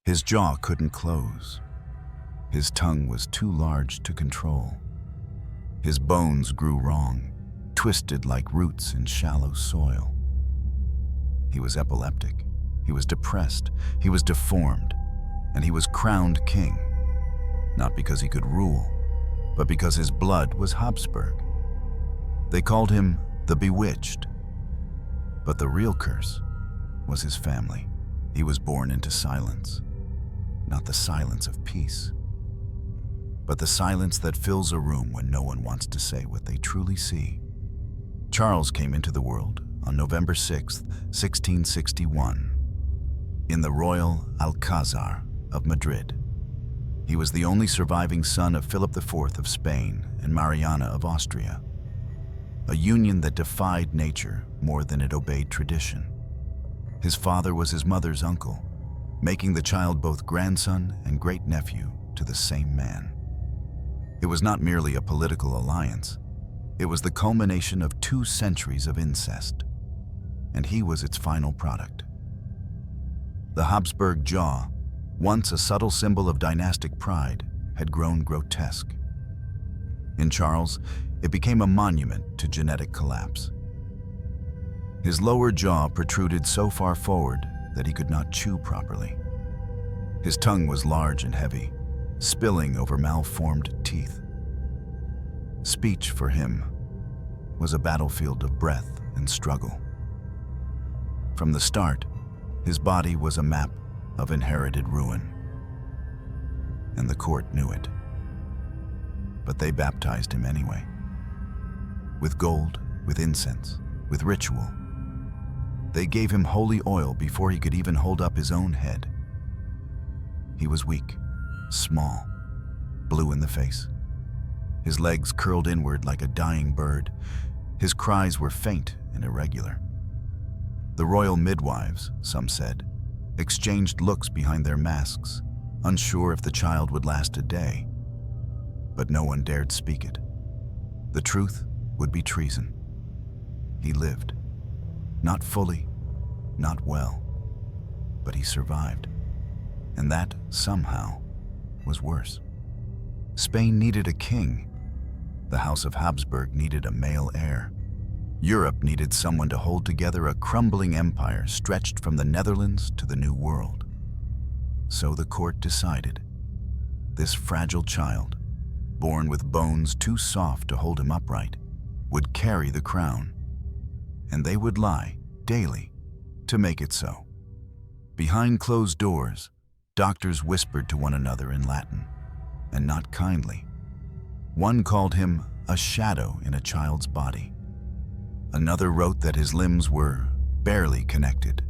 His jaw couldn't close. His tongue was too large to control. His bones grew wrong, twisted like roots in shallow soil. He was epileptic. He was depressed. He was deformed. And he was crowned king. Not because he could rule, but because his blood was Habsburg. They called him the Bewitched. But the real curse was his family. He was born into silence. Not the silence of peace, but the silence that fills a room when no one wants to say what they truly see. Charles came into the world on November 6, 1661, in the Royal Alcázar of Madrid. He was the only surviving son of Philip IV of Spain and Mariana of Austria, a union that defied nature more than it obeyed tradition. His father was his mother's uncle, making the child both grandson and great-nephew to the same man. It was not merely a political alliance. It was the culmination of 2 centuries of incest, and he was its final product. The Habsburg jaw, once a subtle symbol of dynastic pride, had grown grotesque. In Charles, it became a monument to genetic collapse. His lower jaw protruded so far forward that he could not chew properly. His tongue was large and heavy, spilling over malformed teeth. Speech for him was a battlefield of breath and struggle. From the start, his body was a map of inherited ruin, and the court knew it. But they baptized him anyway. With gold, with incense, with ritual. They gave him holy oil before he could even hold up his own head. He was weak, small, blue in the face. His legs curled inward like a dying bird. His cries were faint and irregular. The royal midwives, some said, exchanged looks behind their masks, unsure if the child would last a day. But no one dared speak it. The truth would be treason. He lived. Not fully, not well, but he survived. And that, somehow, was worse. Spain needed a king. The House of Habsburg needed a male heir. Europe needed someone to hold together a crumbling empire stretched from the Netherlands to the New World. So the court decided. This fragile child, born with bones too soft to hold him upright, would carry the crown. And they would lie, daily, to make it so. Behind closed doors, doctors whispered to one another in Latin, and not kindly. One called him a shadow in a child's body. Another wrote that his limbs were barely connected.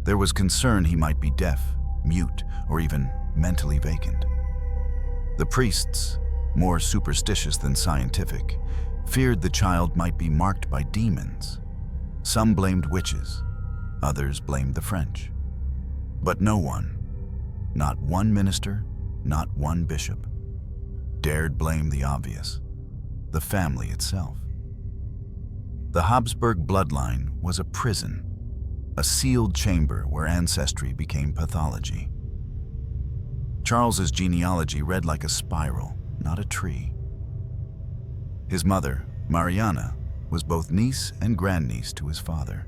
There was concern he might be deaf, mute, or even mentally vacant. The priests, more superstitious than scientific, feared the child might be marked by demons. Some blamed witches, others blamed the French. But no one, not one minister, not one bishop, dared blame the obvious, the family itself. The Habsburg bloodline was a prison, a sealed chamber where ancestry became pathology. Charles's genealogy read like a spiral, not a tree. His mother, Mariana, was both niece and grandniece to his father.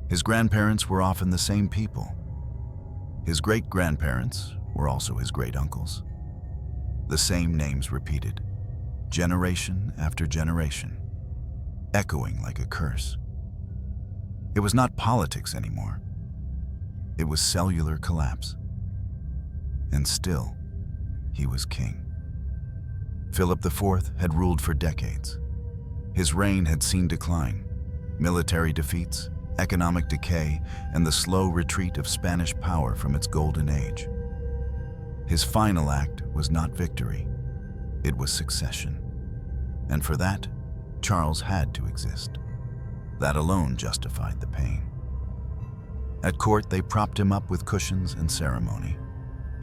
His grandparents were often the same people. His great-grandparents were also his great-uncles. The same names repeated, generation after generation, echoing like a curse. It was not politics anymore. It was cellular collapse. And still, he was king. Philip IV had ruled for decades. His reign had seen decline, military defeats, economic decay, and the slow retreat of Spanish power from its golden age. His final act was not victory, it was succession. And for that, Charles had to exist. That alone justified the pain. At court, they propped him up with cushions and ceremony.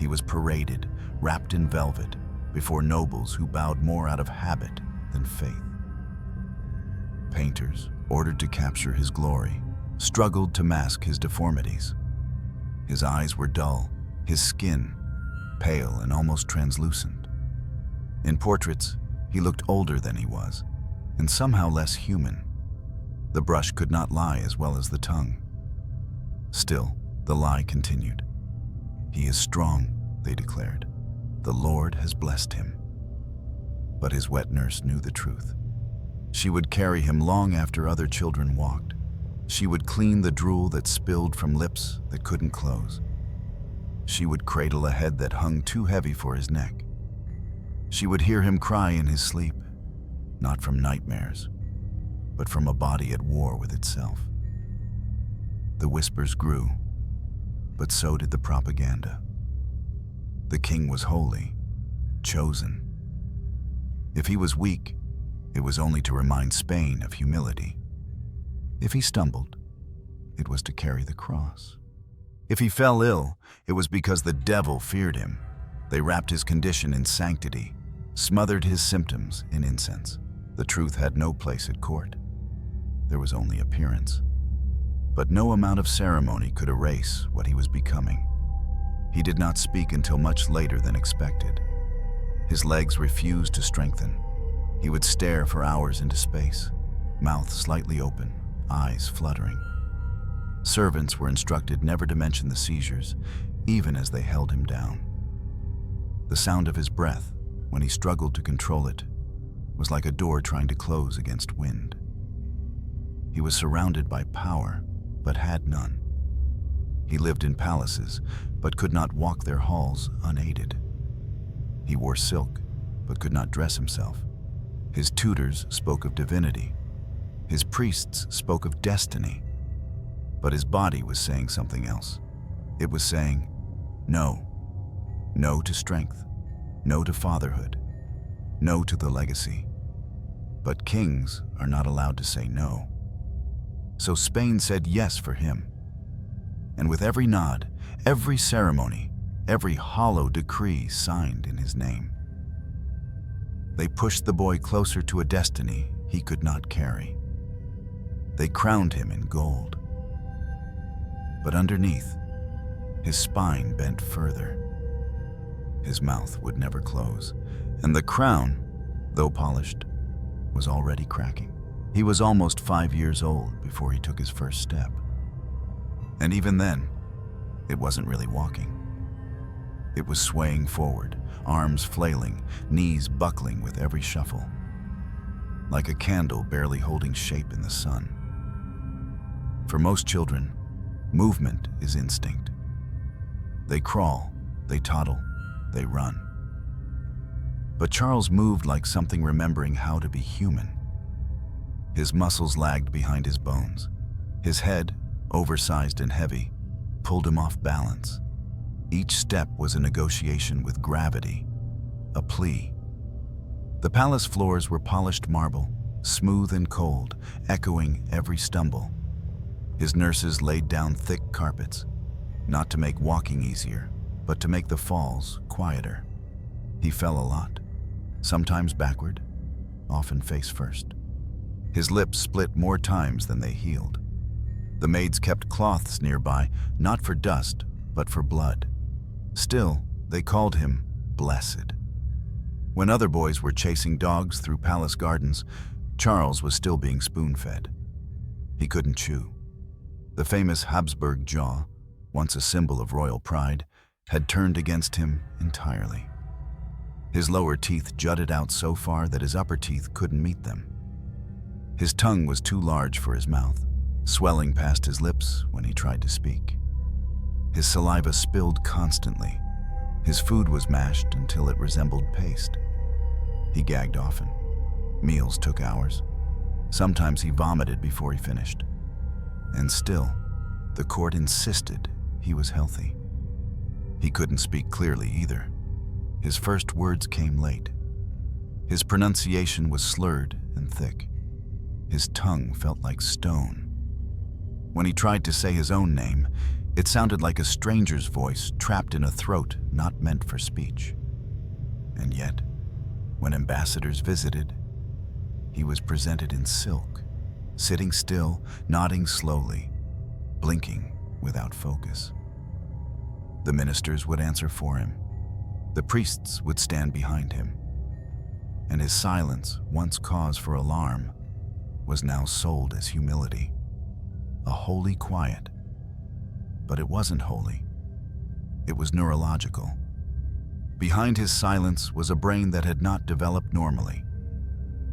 He was paraded, wrapped in velvet, before nobles who bowed more out of habit than faith. Painters, ordered to capture his glory, struggled to mask his deformities. His eyes were dull, his skin pale and almost translucent. In portraits, he looked older than he was, and somehow less human. The brush could not lie as well as the tongue. Still, the lie continued. "He is strong," they declared. "The Lord has blessed him." But his wet nurse knew the truth. She would carry him long after other children walked. She would clean the drool that spilled from lips that couldn't close. She would cradle a head that hung too heavy for his neck. She would hear him cry in his sleep, not from nightmares, but from a body at war with itself. The whispers grew, but so did the propaganda. The king was holy, chosen. If he was weak, it was only to remind Spain of humility. If he stumbled, it was to carry the cross. If he fell ill, it was because the devil feared him. They wrapped his condition in sanctity, smothered his symptoms in incense. The truth had no place at court. There was only appearance. But no amount of ceremony could erase what he was becoming. He did not speak until much later than expected. His legs refused to strengthen. He would stare for hours into space, mouth slightly open, eyes fluttering. Servants were instructed never to mention the seizures, even as they held him down. The sound of his breath, when he struggled to control it, was like a door trying to close against wind. He was surrounded by power, but had none. He lived in palaces, but could not walk their halls unaided. He wore silk, but could not dress himself. His tutors spoke of divinity. His priests spoke of destiny. But his body was saying something else. It was saying, no. No to strength. No to fatherhood. No to the legacy. But kings are not allowed to say no. So Spain said yes for him. And with every nod, every ceremony, every hollow decree signed in his name, they pushed the boy closer to a destiny he could not carry. They crowned him in gold. But underneath, his spine bent further. His mouth would never close, and the crown, though polished, was already cracking. He was almost 5 years old before he took his first step. And even then, it wasn't really walking. It was swaying forward, arms flailing, knees buckling with every shuffle, like a candle barely holding shape in the sun. For most children, movement is instinct. They crawl, they toddle, they run. But Charles moved like something remembering how to be human. His muscles lagged behind his bones. His head, oversized and heavy, pulled him off balance. Each step was a negotiation with gravity, a plea. The palace floors were polished marble, smooth and cold, echoing every stumble. His nurses laid down thick carpets, not to make walking easier, but to make the falls quieter. He fell a lot, sometimes backward, often face first. His lips split more times than they healed. The maids kept cloths nearby, not for dust, but for blood. Still, they called him blessed. When other boys were chasing dogs through palace gardens, Charles was still being spoon-fed. He couldn't chew. The famous Habsburg jaw, once a symbol of royal pride, had turned against him entirely. His lower teeth jutted out so far that his upper teeth couldn't meet them. His tongue was too large for his mouth, swelling past his lips when he tried to speak. His saliva spilled constantly. His food was mashed until it resembled paste. He gagged often. Meals took hours. Sometimes he vomited before he finished. And still, the court insisted he was healthy. He couldn't speak clearly either. His first words came late. His pronunciation was slurred and thick. His tongue felt like stone. When he tried to say his own name, it sounded like a stranger's voice trapped in a throat not meant for speech. And yet, when ambassadors visited, he was presented in silk, sitting still, nodding slowly, blinking without focus. The ministers would answer for him. The priests would stand behind him. And his silence, once cause for alarm, was now sold as humility. A holy quiet. But it wasn't holy. It was neurological. Behind his silence was a brain that had not developed normally.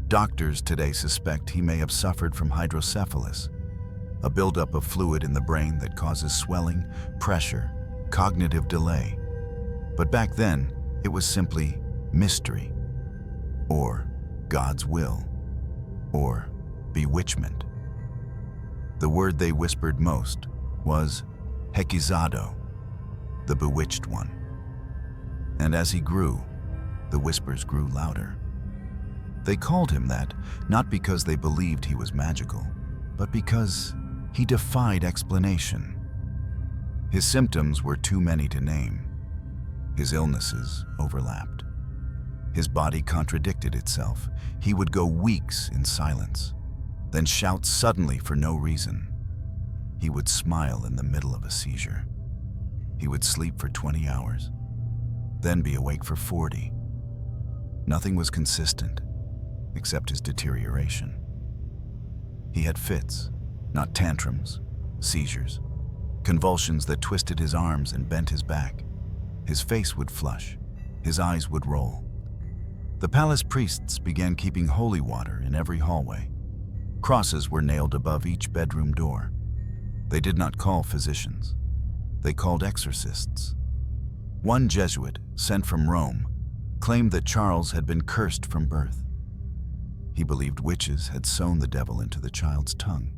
Doctors today suspect he may have suffered from hydrocephalus, a buildup of fluid in the brain that causes swelling, pressure, cognitive delay. But back then, it was simply mystery, or God's will, or bewitchment. The word they whispered most was hekizado, the bewitched one. And as he grew, the whispers grew louder. They called him that not because they believed he was magical, but because he defied explanation. His symptoms were too many to name. His illnesses overlapped. His body contradicted itself. He would go weeks in silence, then shout suddenly for no reason. He would smile in the middle of a seizure. He would sleep for 20 hours, then be awake for 40. Nothing was consistent, except his deterioration. He had fits, not tantrums, seizures, convulsions that twisted his arms and bent his back. His face would flush, his eyes would roll. The palace priests began keeping holy water in every hallway. Crosses were nailed above each bedroom door. They did not call physicians. They called exorcists. One Jesuit, sent from Rome, claimed that Charles had been cursed from birth. He believed witches had sewn the devil into the child's tongue.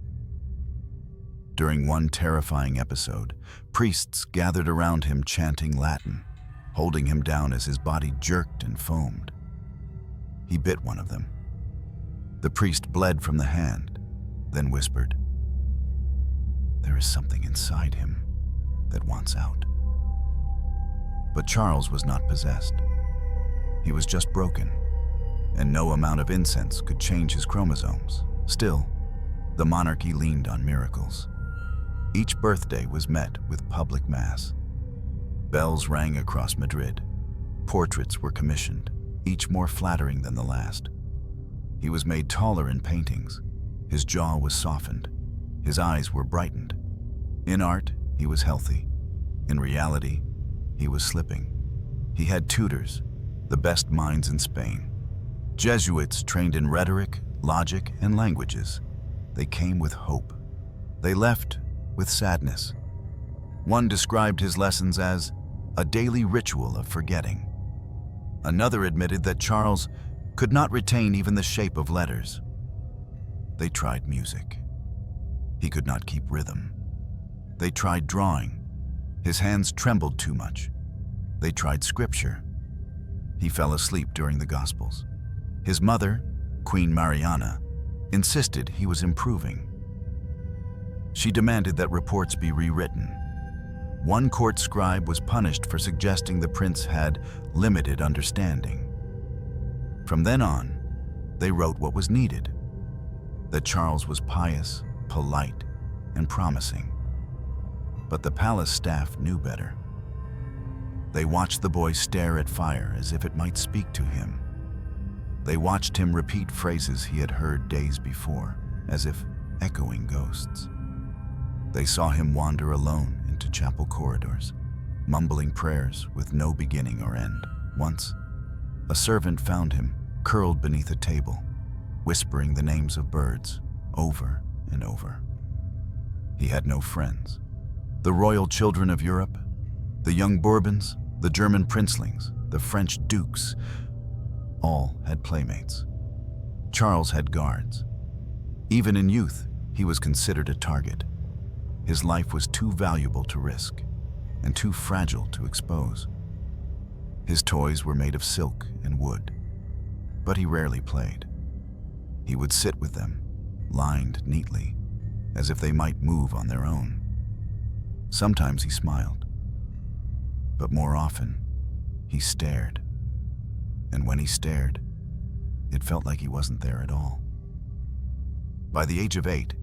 During one terrifying episode, priests gathered around him chanting Latin, holding him down as his body jerked and foamed. He bit one of them. The priest bled from the hand, then whispered, "There is something inside him that wants out." But Charles was not possessed. He was just broken, and no amount of incense could change his chromosomes. Still, the monarchy leaned on miracles. Each birthday was met with public mass. Bells rang across Madrid. Portraits were commissioned, each more flattering than the last. He was made taller in paintings. His jaw was softened. His eyes were brightened. In art, he was healthy. In reality, he was slipping. He had tutors, the best minds in Spain. Jesuits trained in rhetoric, logic, and languages. They came with hope. They left with sadness. One described his lessons as a daily ritual of forgetting. Another admitted that Charles could not retain even the shape of letters. They tried music. He could not keep rhythm. They tried drawing. His hands trembled too much. They tried scripture. He fell asleep during the Gospels. His mother, Queen Mariana, insisted he was improving. She demanded that reports be rewritten. One court scribe was punished for suggesting the prince had limited understanding. From then on, they wrote what was needed, that Charles was pious, polite, and promising. But the palace staff knew better. They watched the boy stare at fire as if it might speak to him. They watched him repeat phrases he had heard days before, as if echoing ghosts. They saw him wander alone into chapel corridors, mumbling prayers with no beginning or end. Once, a servant found him curled beneath a table, whispering the names of birds over and over. He had no friends. The royal children of Europe, the young Bourbons, the German princelings, the French dukes, all had playmates. Charles had guards. Even in youth, he was considered a target. His life was too valuable to risk, and too fragile to expose. His toys were made of silk and wood, but he rarely played. He would sit with them, lined neatly, as if they might move on their own. Sometimes he smiled, but more often, he stared. And when he stared, it felt like he wasn't there at all. By the age of 8,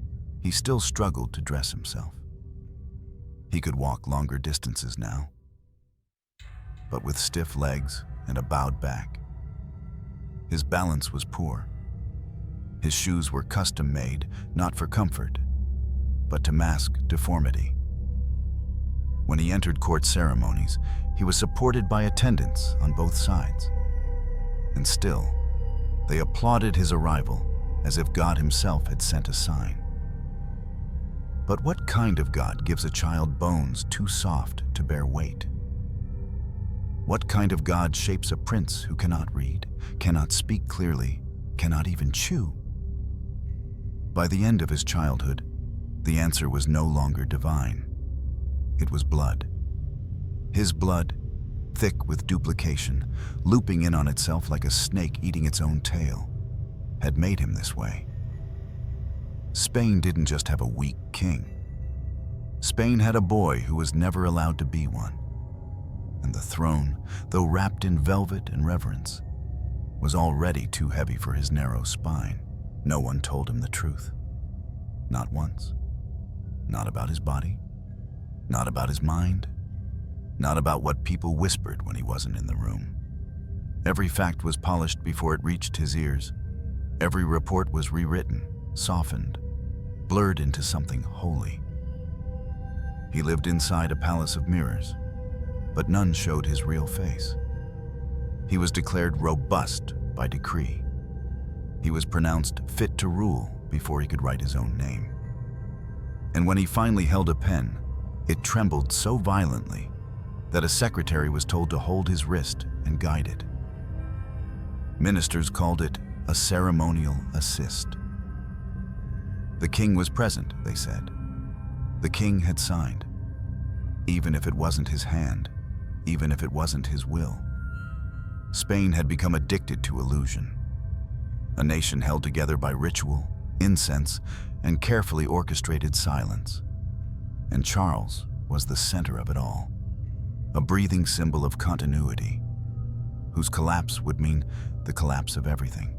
he still struggled to dress himself. He could walk longer distances now, but with stiff legs and a bowed back. His balance was poor. His shoes were custom-made, not for comfort, but to mask deformity. When he entered court ceremonies, he was supported by attendants on both sides. And still, they applauded his arrival as if God himself had sent a sign. But what kind of God gives a child bones too soft to bear weight? What kind of God shapes a prince who cannot read, cannot speak clearly, cannot even chew? By the end of his childhood, the answer was no longer divine. It was blood. His blood, thick with duplication, looping in on itself like a snake eating its own tail, had made him this way. Spain didn't just have a weak king. Spain had a boy who was never allowed to be one. And the throne, though wrapped in velvet and reverence, was already too heavy for his narrow spine. No one told him the truth. Not once. Not about his body. Not about his mind. Not about what people whispered when he wasn't in the room. Every fact was polished before it reached his ears. Every report was rewritten, softened, blurred into something holy. He lived inside a palace of mirrors, but none showed his real face. He was declared robust by decree. He was pronounced fit to rule before he could write his own name. And when he finally held a pen, it trembled so violently that a secretary was told to hold his wrist and guide it. Ministers called it a ceremonial assist. The king was present, they said. The king had signed, even if it wasn't his hand, even if it wasn't his will. Spain had become addicted to illusion, a nation held together by ritual, incense, and carefully orchestrated silence. And Charles was the center of it all, a breathing symbol of continuity, whose collapse would mean the collapse of everything.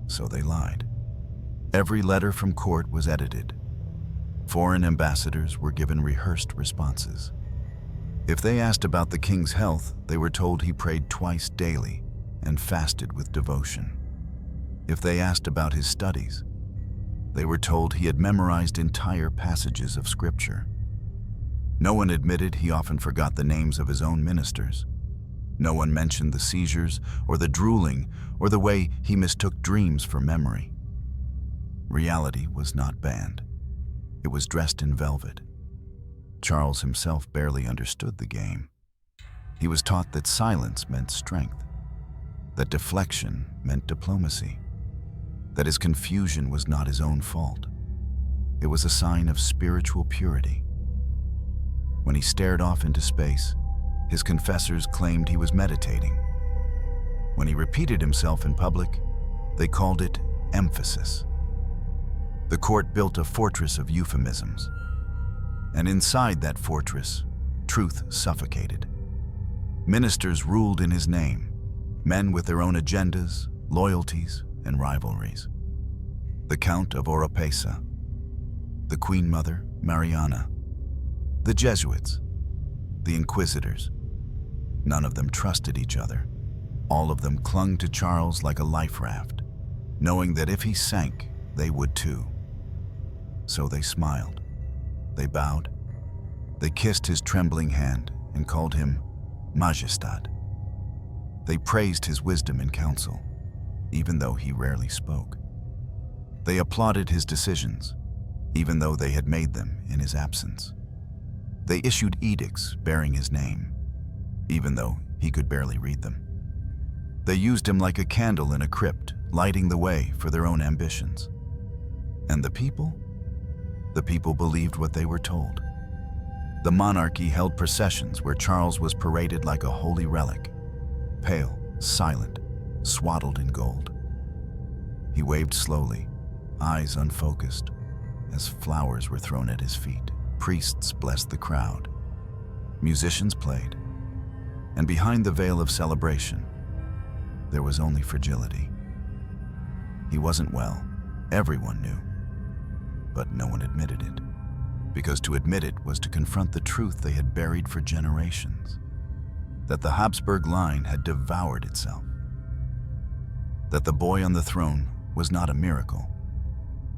So they lied. Every letter from court was edited. Foreign ambassadors were given rehearsed responses. If they asked about the king's health, they were told he prayed twice daily and fasted with devotion. If they asked about his studies, they were told he had memorized entire passages of scripture. No one admitted he often forgot the names of his own ministers. No one mentioned the seizures or the drooling or the way he mistook dreams for memory. Reality was not banned. It was dressed in velvet. Charles himself barely understood the game. He was taught that silence meant strength, that deflection meant diplomacy, that his confusion was not his own fault. It was a sign of spiritual purity. When he stared off into space, his confessors claimed he was meditating. When he repeated himself in public, they called it emphasis. The court built a fortress of euphemisms, and inside that fortress, truth suffocated. Ministers ruled in his name, men with their own agendas, loyalties, and rivalries. The Count of Oropesa, the Queen Mother, Mariana, the Jesuits, the Inquisitors. None of them trusted each other. All of them clung to Charles like a life raft, knowing that if he sank, they would too. So they smiled, they bowed, they kissed his trembling hand and called him Majestad. They praised his wisdom in council, even though he rarely spoke. They applauded his decisions, even though they had made them in his absence. They issued edicts bearing his name, even though he could barely read them. They used him like a candle in a crypt, lighting the way for their own ambitions. And the people? The people believed what they were told. The monarchy held processions where Charles was paraded like a holy relic, pale, silent, swaddled in gold. He waved slowly, eyes unfocused, as flowers were thrown at his feet. Priests blessed the crowd. Musicians played. And behind the veil of celebration, there was only fragility. He wasn't well, everyone knew. But no one admitted it, because to admit it was to confront the truth they had buried for generations. that the Habsburg line had devoured itself, that the boy on the throne was not a miracle,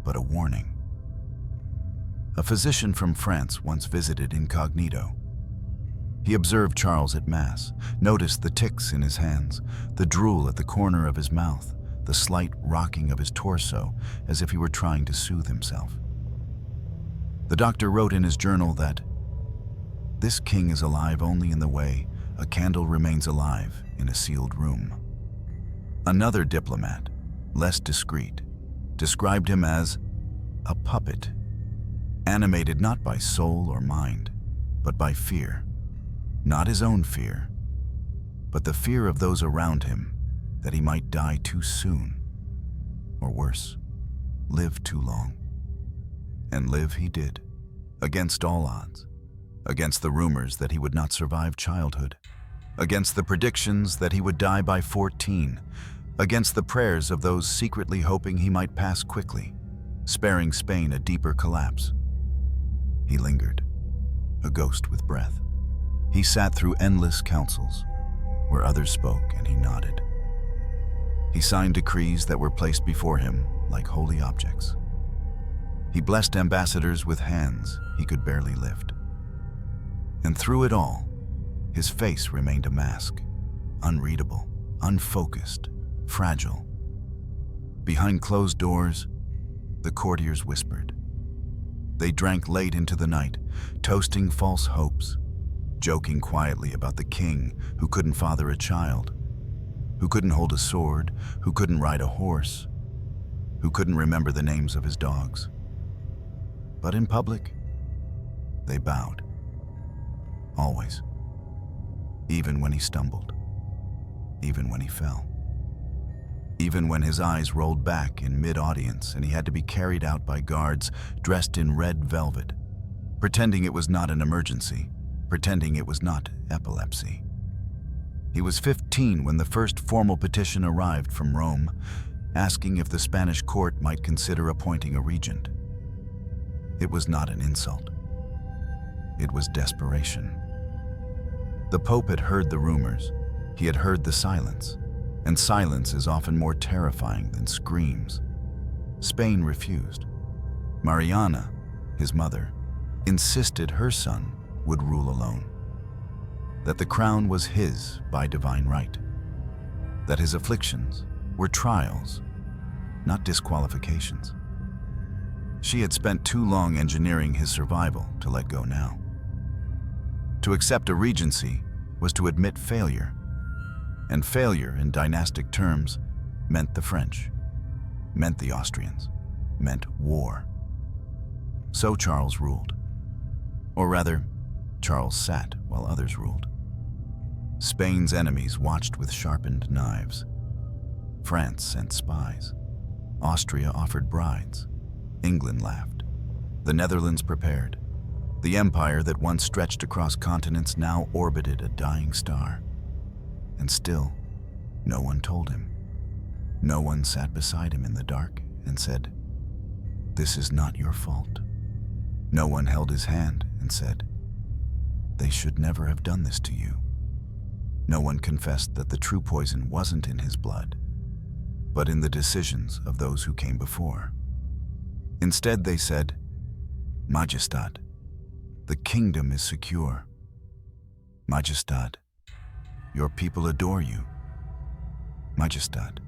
but a warning. A physician from France once visited incognito. He observed Charles at Mass, noticed the tics in his hands, the drool at the corner of his mouth, the slight rocking of his torso as if he were trying to soothe himself. The doctor wrote in his journal that this king is alive only in the way a candle remains alive in a sealed room. Another diplomat, less discreet, described him as a puppet, animated not by soul or mind, but by fear. Not his own fear, but the fear of those around him that he might die too soon, or worse, live too long. And live he did, against all odds, against the rumors that he would not survive childhood, against the predictions that he would die by 14, against the prayers of those secretly hoping he might pass quickly, sparing Spain a deeper collapse. He lingered, a ghost with breath. He sat through endless councils, where others spoke and he nodded. He signed decrees that were placed before him like holy objects. He blessed ambassadors with hands he could barely lift. And through it all, his face remained a mask, unreadable, unfocused, fragile. Behind closed doors, the courtiers whispered. They drank late into the night, toasting false hopes, joking quietly about the king who couldn't father a child, who couldn't hold a sword, who couldn't ride a horse, who couldn't remember the names of his dogs. But in public, they bowed. Always. Even when he stumbled. Even when he fell. Even when his eyes rolled back in mid-audience and he had to be carried out by guards dressed in red velvet, pretending it was not an emergency, pretending it was not epilepsy. He was 15 when the first formal petition arrived from Rome, asking if the Spanish court might consider appointing a regent. It was not an insult. It was desperation. The Pope had heard the rumors. He had heard the silence, and silence is often more terrifying than screams. Spain refused. Mariana, his mother, insisted her son would rule alone, that the crown was his by divine right, that his afflictions were trials, not disqualifications. She had spent too long engineering his survival to let go now. To accept a regency was to admit failure, and failure in dynastic terms meant the French, meant the Austrians, meant war. So Charles ruled, or rather, Charles sat while others ruled. Spain's enemies watched with sharpened knives. France sent spies. Austria offered brides. England laughed. The Netherlands prepared. The empire that once stretched across continents now orbited a dying star. And still, no one told him. No one sat beside him in the dark and said, "This is not your fault." No one held his hand and said, "They should never have done this to you." No one confessed that the true poison wasn't in his blood, but in the decisions of those who came before. Instead, they said, "Majestad, the kingdom is secure. Majestad, your people adore you. Majestad,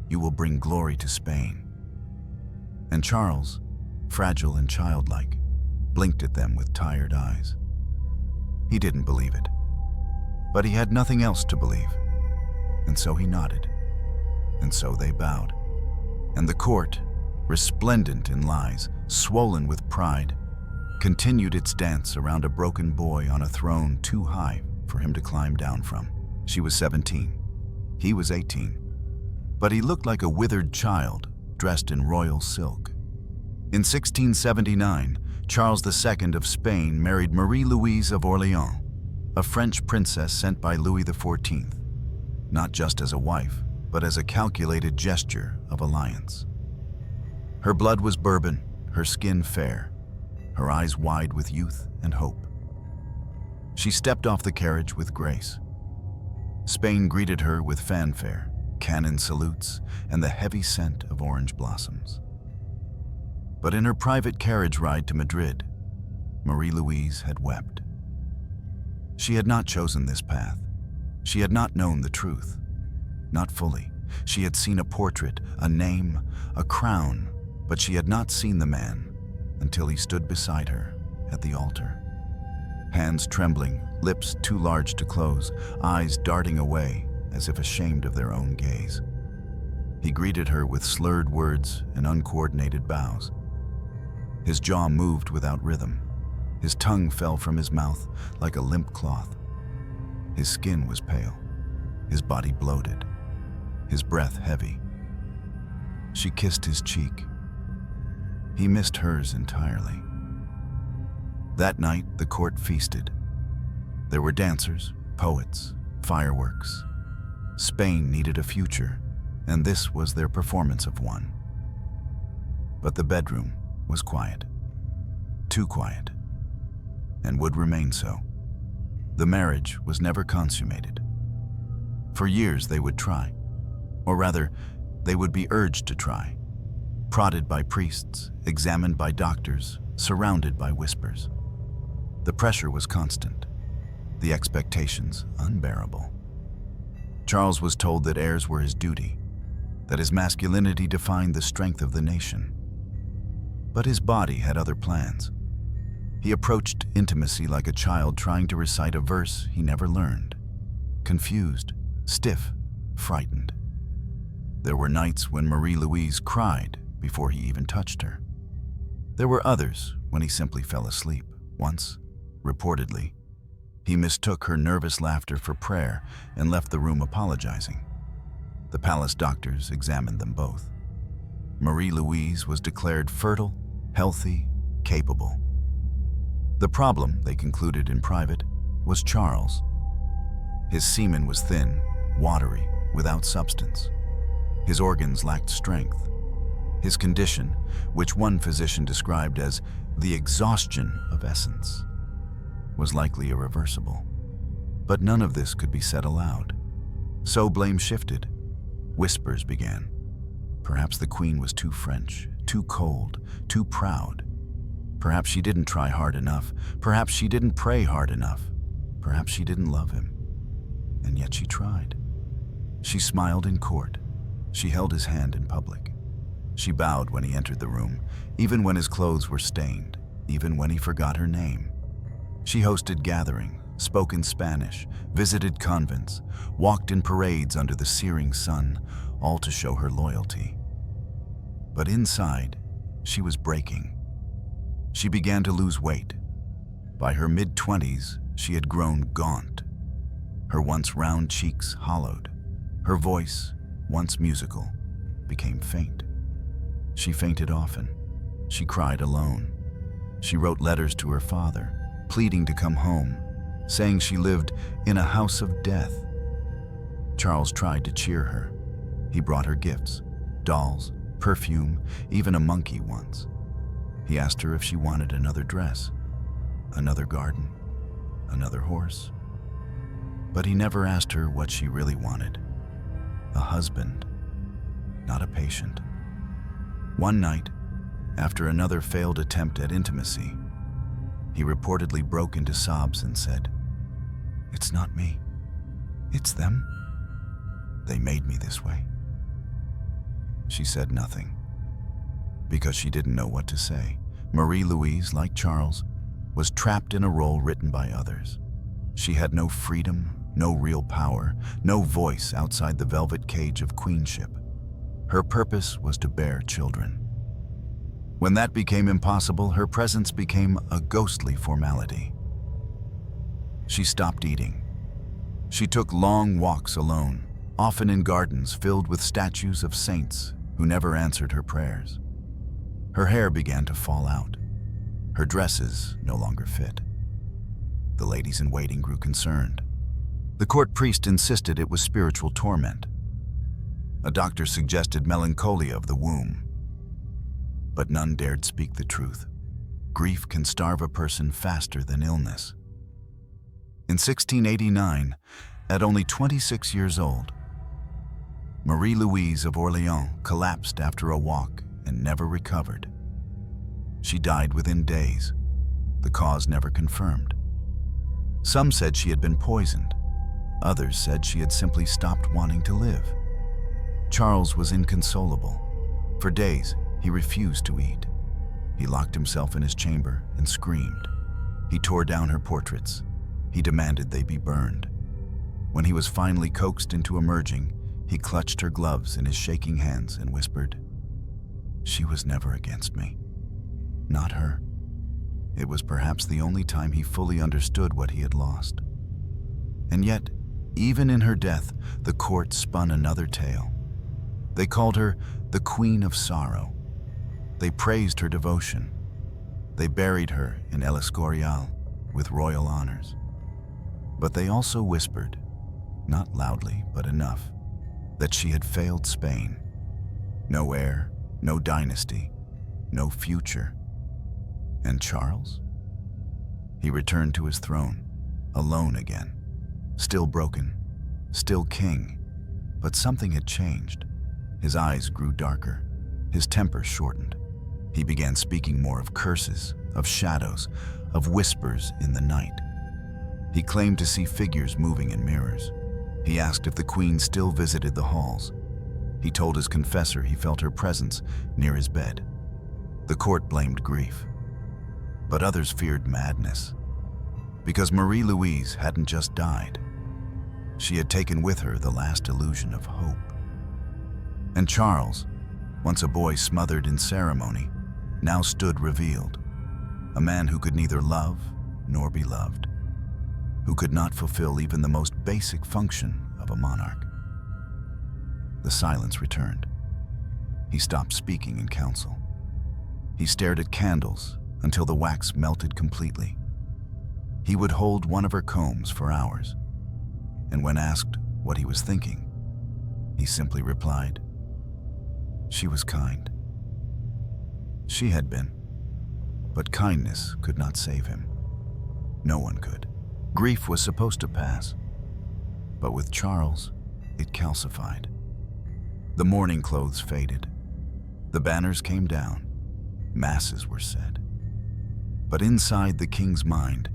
you will bring glory to Spain." And Charles, fragile and childlike, blinked at them with tired eyes. He didn't believe it, but he had nothing else to believe, and so he nodded, and so they bowed. And the court, resplendent in lies, swollen with pride, continued its dance around a broken boy on a throne too high for him to climb down from. She was 17. He was 18. But he looked like a withered child dressed in royal silk. In 1679, Charles II of Spain married Marie-Louise of Orléans, a French princess sent by Louis XIV, not just as a wife, but as a calculated gesture of alliance. Her blood was Bourbon, her skin fair, her eyes wide with youth and hope. She stepped off the carriage with grace, Spain greeted her with fanfare, cannon salutes, and the heavy scent of orange blossoms. But in her private carriage ride to Madrid, Marie-Louise had wept. She had not chosen this path. She had not known the truth. Not fully. She had seen a portrait, a name, a crown, but she had not seen the man until he stood beside her at the altar. Hands trembling, lips too large to close, eyes darting away as if ashamed of their own gaze. He greeted her with slurred words and uncoordinated bows. His jaw moved without rhythm. His tongue fell from his mouth like a limp cloth. His skin was pale, his body bloated, his breath heavy. She kissed his cheek. He missed hers entirely. That night, the court feasted. There were dancers, poets, fireworks. Spain needed a future, and this was their performance of one. But the bedroom was quiet. Too quiet. And would remain so. The marriage was never consummated. For years they would try. Or rather, they would be urged to try. Prodded by priests, examined by doctors, surrounded by whispers. The pressure was constant. The expectations unbearable. Charles was told that heirs were his duty, that his masculinity defined the strength of the nation. But his body had other plans. He approached intimacy like a child trying to recite a verse he never learned. Confused, stiff, frightened. There were nights when Marie-Louise cried before he even touched her. There were others when he simply fell asleep. Once, reportedly, he mistook her nervous laughter for prayer and left the room apologizing. The palace doctors examined them both. Marie-Louise was declared fertile, healthy, capable. The problem, they concluded in private, was Charles. His semen was thin, watery, without substance. His organs lacked strength. His condition, which one physician described as the exhaustion of essence, was likely irreversible. But none of this could be said aloud. So blame shifted. Whispers began. Perhaps the queen was too French, too cold, too proud. Perhaps she didn't try hard enough. Perhaps she didn't pray hard enough. Perhaps she didn't love him. And yet she tried. She smiled in court. She held his hand in public. She bowed when he entered the room, even when his clothes were stained, even when he forgot her name. She hosted gatherings, spoke in Spanish, visited convents, walked in parades under the searing sun, all to show her loyalty. But inside, she was breaking. She began to lose weight. By her mid-20s, she had grown gaunt. Her once round cheeks hollowed. Her voice, once musical, became faint. She fainted often. She cried alone. She wrote letters to her father, pleading to come home, saying she lived in a house of death. Charles tried to cheer her. He brought her gifts, dolls, perfume, even a monkey once. He asked her if she wanted another dress, another garden, another horse. But he never asked her what she really wanted. A husband, not a patient. One night, after another failed attempt at intimacy, he reportedly broke into sobs and said, "It's not me. It's them. They made me this way." She said nothing, because she didn't know what to say. Marie-Louise, like Charles, was trapped in a role written by others. She had no freedom, no real power, no voice outside the velvet cage of queenship. Her purpose was to bear children. When that became impossible, her presence became a ghostly formality. She stopped eating. She took long walks alone, often in gardens filled with statues of saints who never answered her prayers. Her hair began to fall out. Her dresses no longer fit. The ladies in waiting grew concerned. The court priest insisted it was spiritual torment. A doctor suggested melancholia of the womb. But none dared speak the truth. Grief can starve a person faster than illness. In 1689, At only 26 years old, Marie-Louise of Orleans collapsed after a walk and never recovered. She died within days, the cause never confirmed. Some said she had been poisoned. Others said she had simply stopped wanting to live. Charles was inconsolable. For days, he refused to eat. He locked himself in his chamber and screamed. He tore down her portraits. He demanded they be burned. When he was finally coaxed into emerging, he clutched her gloves in his shaking hands and whispered, "She was never against me. Not her." It was perhaps the only time he fully understood what he had lost. And yet, even in her death, the court spun another tale. They called her the Queen of Sorrow. They praised her devotion. They buried her in El Escorial with royal honors. But they also whispered, not loudly but enough, that she had failed Spain. No heir, no dynasty, no future. And Charles? He returned to his throne, alone again, still broken, still king, but something had changed. His eyes grew darker, his temper shortened. He began speaking more of curses, of shadows, of whispers in the night. He claimed to see figures moving in mirrors. He asked if the queen still visited the halls. He told his confessor he felt her presence near his bed. The court blamed grief, but others feared madness. Because Marie-Louise hadn't just died. She had taken with her the last illusion of hope. And Charles, once a boy smothered in ceremony, now stood revealed. A man who could neither love nor be loved. Who could not fulfill even the most basic function of a monarch. The silence returned. He stopped speaking in council. He stared at candles until the wax melted completely. He would hold one of her combs for hours, and when asked what he was thinking, he simply replied, "She was kind." She had been, but kindness could not save him. No one could. Grief was supposed to pass, but with Charles, it calcified. The mourning clothes faded. The banners came down. Masses were said. But inside the king's mind,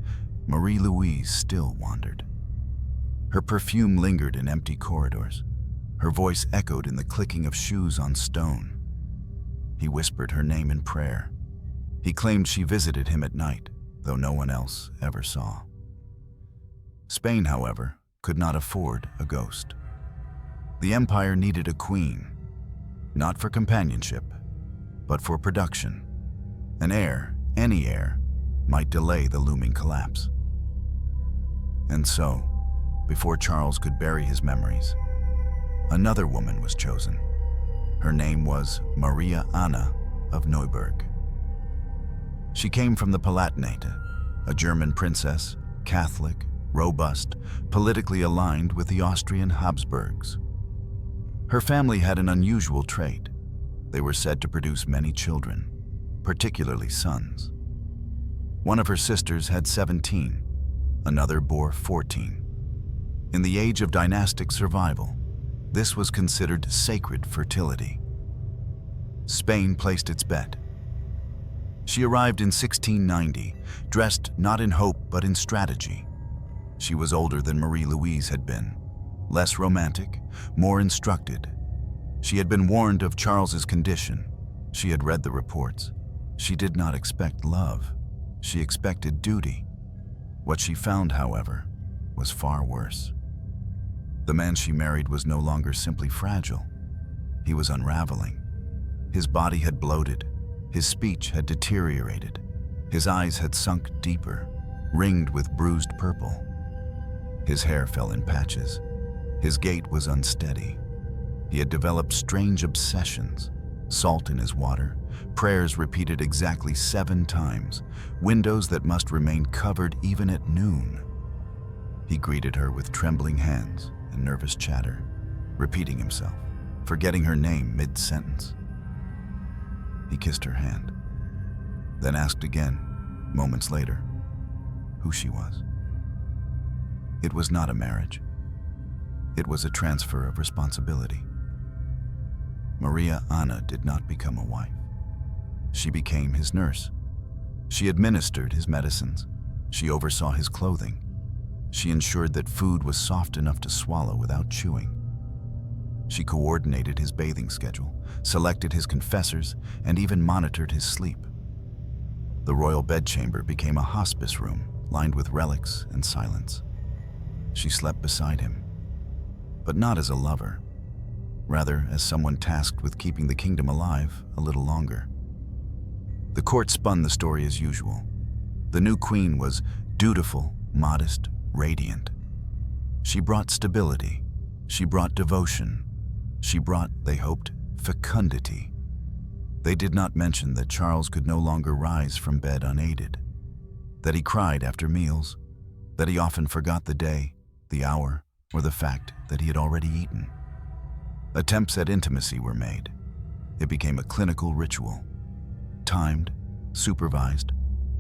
Marie-Louise still wandered. Her perfume lingered in empty corridors. Her voice echoed in the clicking of shoes on stone. He whispered her name in prayer. He claimed she visited him at night, though no one else ever saw. Spain, however, could not afford a ghost. The empire needed a queen, not for companionship, but for production. An heir, any heir, might delay the looming collapse. And so, before Charles could bury his memories, another woman was chosen. Her name was Maria Anna of Neuburg. She came from the Palatinate, a German princess, Catholic, robust, politically aligned with the Austrian Habsburgs. Her family had an unusual trait. They were said to produce many children, particularly sons. One of her sisters had 17, another bore 14. In the age of dynastic survival, this was considered sacred fertility. Spain placed its bet. She arrived in 1690, dressed not in hope but in strategy. She was older than Marie-Louise had been, less romantic, more instructed. She had been warned of Charles's condition. She had read the reports. She did not expect love. She expected duty. What she found, however, was far worse. The man she married was no longer simply fragile. He was unraveling. His body had bloated. His speech had deteriorated. His eyes had sunk deeper, ringed with bruised purple. His hair fell in patches. His gait was unsteady. He had developed strange obsessions. Salt in his water, prayers repeated exactly 7 times, windows that must remain covered even at noon. He greeted her with trembling hands and nervous chatter, repeating himself, forgetting her name mid-sentence. He kissed her hand, then asked again, moments later, who she was. It was not a marriage. It was a transfer of responsibility. Maria Anna did not become a wife. She became his nurse. She administered his medicines. She oversaw his clothing. She ensured that food was soft enough to swallow without chewing. She coordinated his bathing schedule, selected his confessors, and even monitored his sleep. The royal bedchamber became a hospice room lined with relics and silence. She slept beside him, but not as a lover, rather as someone tasked with keeping the kingdom alive a little longer. The court spun the story as usual. The new queen was dutiful, modest, radiant. She brought stability. She brought devotion. She brought, they hoped, fecundity. They did not mention that Charles could no longer rise from bed unaided, that he cried after meals, that he often forgot the day, the hour, or the fact that he had already eaten. Attempts at intimacy were made. It became a clinical ritual, timed, supervised,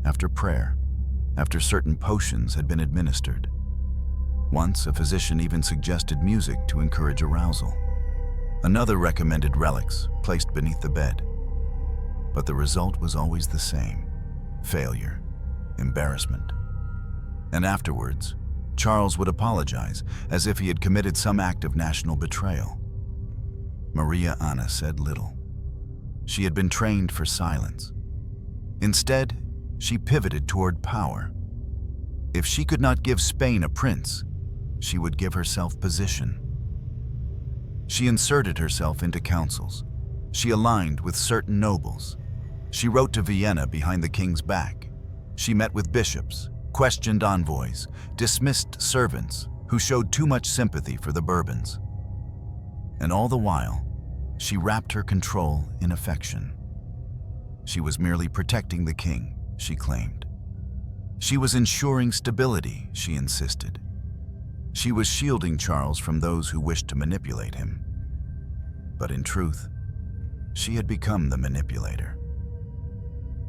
after prayer, after certain potions had been administered. Once, a physician even suggested music to encourage arousal. Another recommended relics placed beneath the bed. But the result was always the same: failure, embarrassment. And afterwards, Charles would apologize as if he had committed some act of national betrayal. Maria Anna said little. She had been trained for silence. Instead, she pivoted toward power. If she could not give Spain a prince, she would give herself position. She inserted herself into councils. She aligned with certain nobles. She wrote to Vienna behind the king's back. She met with bishops, questioned envoys, dismissed servants who showed too much sympathy for the Bourbons. And all the while, she wrapped her control in affection. She was merely protecting the king, she claimed. She was ensuring stability, she insisted. She was shielding Charles from those who wished to manipulate him. But in truth, she had become the manipulator.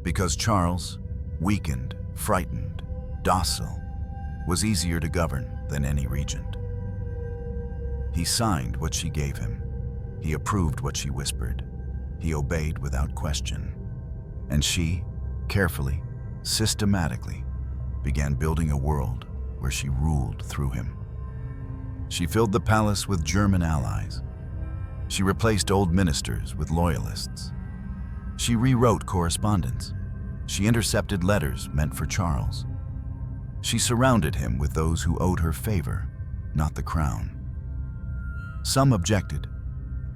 Because Charles, weakened, frightened, docile, was easier to govern than any regent. He signed what she gave him. He approved what she whispered. He obeyed without question. And she, carefully, systematically, began building a world where she ruled through him. She filled the palace with German allies. She replaced old ministers with loyalists. She rewrote correspondence. She intercepted letters meant for Charles. She surrounded him with those who owed her favor, not the crown. Some objected.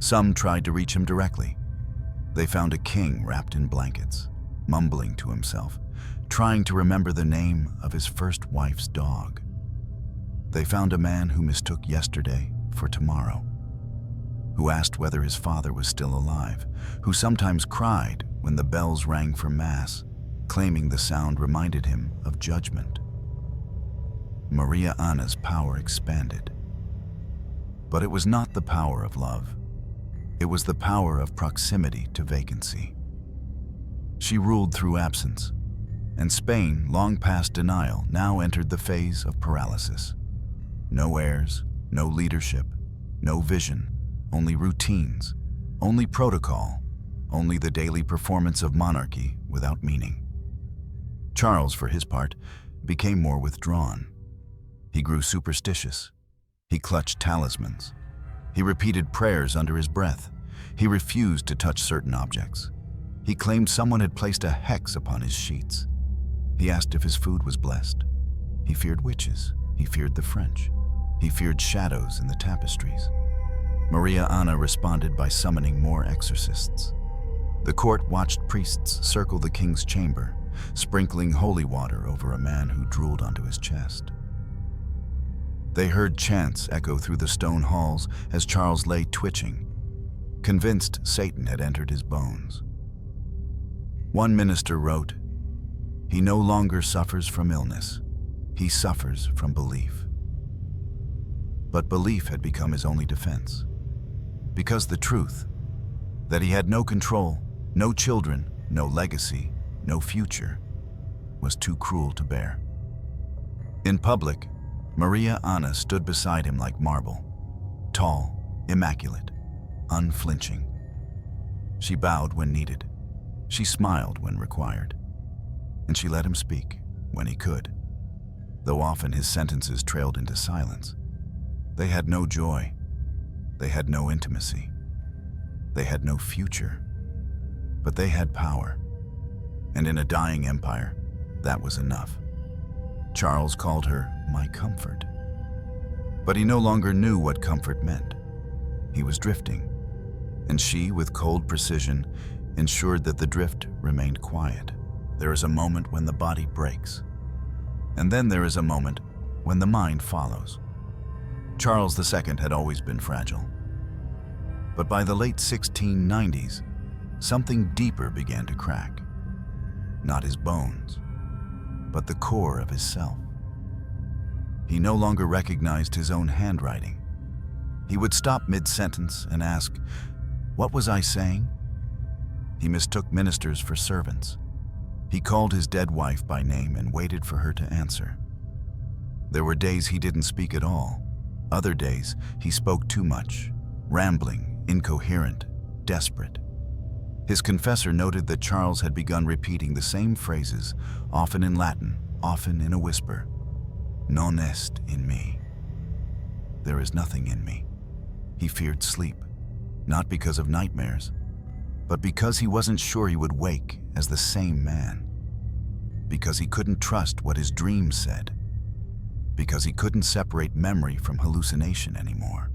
Some tried to reach him directly. They found a king wrapped in blankets, mumbling to himself, trying to remember the name of his first wife's dog. They found a man who mistook yesterday for tomorrow, who asked whether his father was still alive, who sometimes cried when the bells rang for mass, claiming the sound reminded him of judgment. Maria Anna's power expanded. But it was not the power of love. It was the power of proximity to vacancy. She ruled through absence, and Spain, long past denial, now entered the phase of paralysis. No heirs, no leadership, no vision, only routines, only protocol, only the daily performance of monarchy without meaning. Charles, for his part, became more withdrawn. He grew superstitious. He clutched talismans. He repeated prayers under his breath. He refused to touch certain objects. He claimed someone had placed a hex upon his sheets. He asked if his food was blessed. He feared witches. He feared the French. He feared shadows in the tapestries. Maria Anna responded by summoning more exorcists. The court watched priests circle the king's chamber, sprinkling holy water over a man who drooled onto his chest. They heard chants echo through the stone halls as Charles lay twitching, convinced Satan had entered his bones. One minister wrote, "He no longer suffers from illness. He suffers from belief." But belief had become his only defense. Because the truth, that he had no control, no children, no legacy, no future, was too cruel to bear. In public, Maria Anna stood beside him like marble. tall, immaculate, unflinching. She bowed when needed. She smiled when required. And she let him speak when he could, though often his sentences trailed into silence. They had no joy. They had no intimacy. They had no future. But they had power. And in a dying empire, that was enough. Charles called her my comfort. But he no longer knew what comfort meant. He was drifting, and she, with cold precision, ensured that the drift remained quiet. There is a moment when the body breaks, and then there is a moment when the mind follows. Charles II had always been fragile. But by the late 1690s, something deeper began to crack. Not his bones, but the core of his self. He no longer recognized his own handwriting. He would stop mid-sentence and ask, "What was I saying?" He mistook ministers for servants. He called his dead wife by name and waited for her to answer. There were days he didn't speak at all. Other days, he spoke too much, rambling, incoherent, desperate. His confessor noted that Charles had begun repeating the same phrases, often in Latin, often in a whisper. Non est in me. There is nothing in me. He feared sleep, not because of nightmares, but because he wasn't sure he would wake as the same man. Because he couldn't trust what his dreams said. Because he couldn't separate memory from hallucination anymore.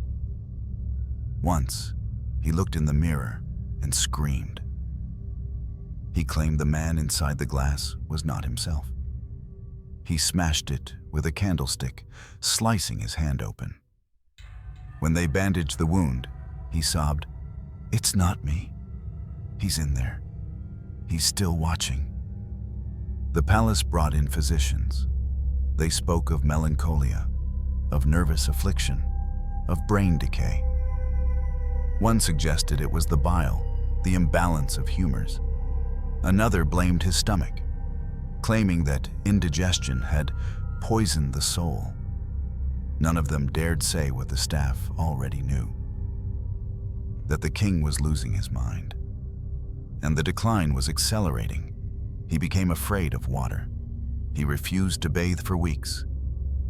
Once, he looked in the mirror and screamed. He claimed the man inside the glass was not himself. He smashed it with a candlestick, slicing his hand open. When they bandaged the wound, he sobbed, "It's not me. He's in there. He's still watching." The palace brought in physicians. They spoke of melancholia, of nervous affliction, of brain decay. One suggested it was the bile, the imbalance of humors. Another blamed his stomach, claiming that indigestion had poisoned the soul. None of them dared say what the staff already knew: that the king was losing his mind. And the decline was accelerating. He became afraid of water. He refused to bathe for weeks.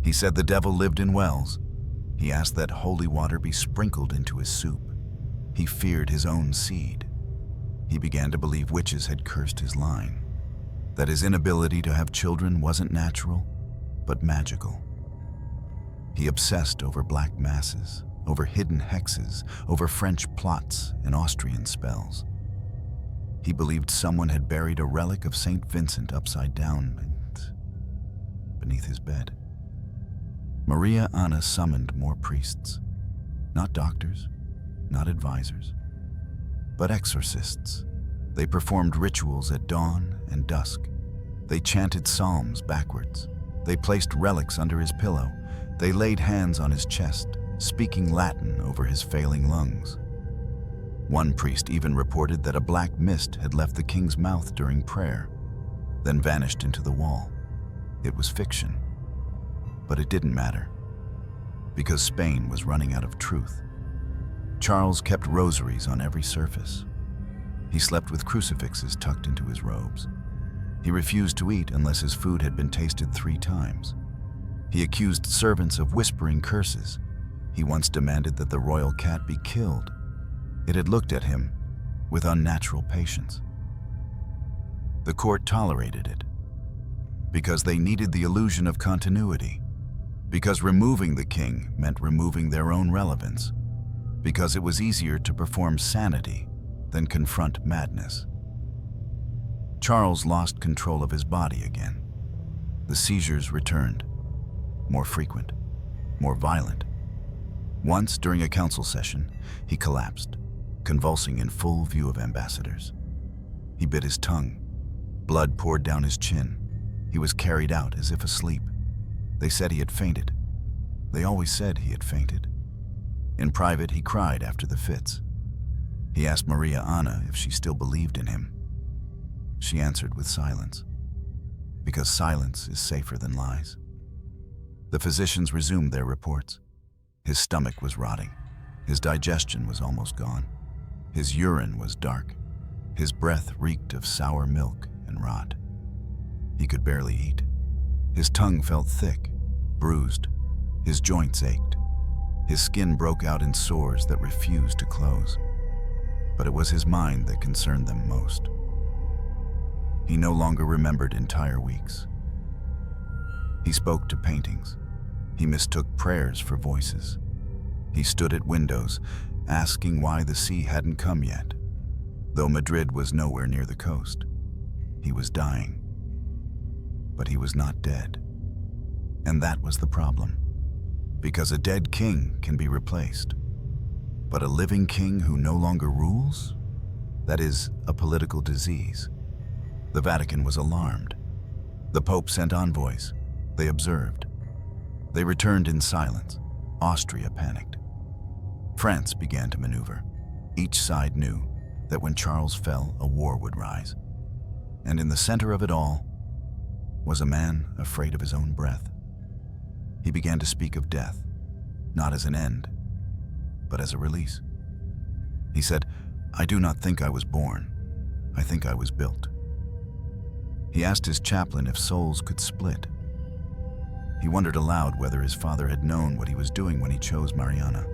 He said the devil lived in wells. He asked that holy water be sprinkled into his soup. He feared his own seed. He began to believe witches had cursed his line, that his inability to have children wasn't natural, but magical. He obsessed over black masses, over hidden hexes, over French plots and Austrian spells. He believed someone had buried a relic of St. Vincent upside down beneath his bed. Maria Anna summoned more priests, not doctors, not advisors, but exorcists. They performed rituals at dawn and dusk. They chanted psalms backwards. They placed relics under his pillow. They laid hands on his chest, speaking Latin over his failing lungs. One priest even reported that a black mist had left the king's mouth during prayer, then vanished into the wall. It was fiction, but it didn't matter, because Spain was running out of truth. Charles kept rosaries on every surface. He slept with crucifixes tucked into his robes. He refused to eat unless his food had been tasted 3 times. He accused servants of whispering curses. He once demanded that the royal cat be killed. It had looked at him with unnatural patience. The court tolerated it because they needed the illusion of continuity, because removing the king meant removing their own relevance, because it was easier to perform sanity than confront madness. Charles lost control of his body again. The seizures returned, more frequent, more violent. Once, during a council session, he collapsed, convulsing in full view of ambassadors. He bit his tongue. Blood poured down his chin. He was carried out as if asleep. They said he had fainted. They always said he had fainted. In private, he cried after the fits. He asked Maria Anna if she still believed in him. She answered with silence, because silence is safer than lies. The physicians resumed their reports. His stomach was rotting. His digestion was almost gone. His urine was dark. His breath reeked of sour milk and rot. He could barely eat. His tongue felt thick, bruised. His joints ached. His skin broke out in sores that refused to close. But it was his mind that concerned them most. He no longer remembered entire weeks. He spoke to paintings. He mistook prayers for voices. He stood at windows, asking why the sea hadn't come yet. Though Madrid was nowhere near the coast, he was dying. But he was not dead. And that was the problem. Because a dead king can be replaced. But a living king who no longer rules? That is a political disease. The Vatican was alarmed. The Pope sent envoys. They observed. They returned in silence. Austria panicked. France began to maneuver. Each side knew that when Charles fell, a war would rise. And in the center of it all was a man afraid of his own breath. He began to speak of death, not as an end, but as a release. He said, "I do not think I was born. I think I was built." He asked his chaplain if souls could split. He wondered aloud whether his father had known what he was doing when he chose Mariana.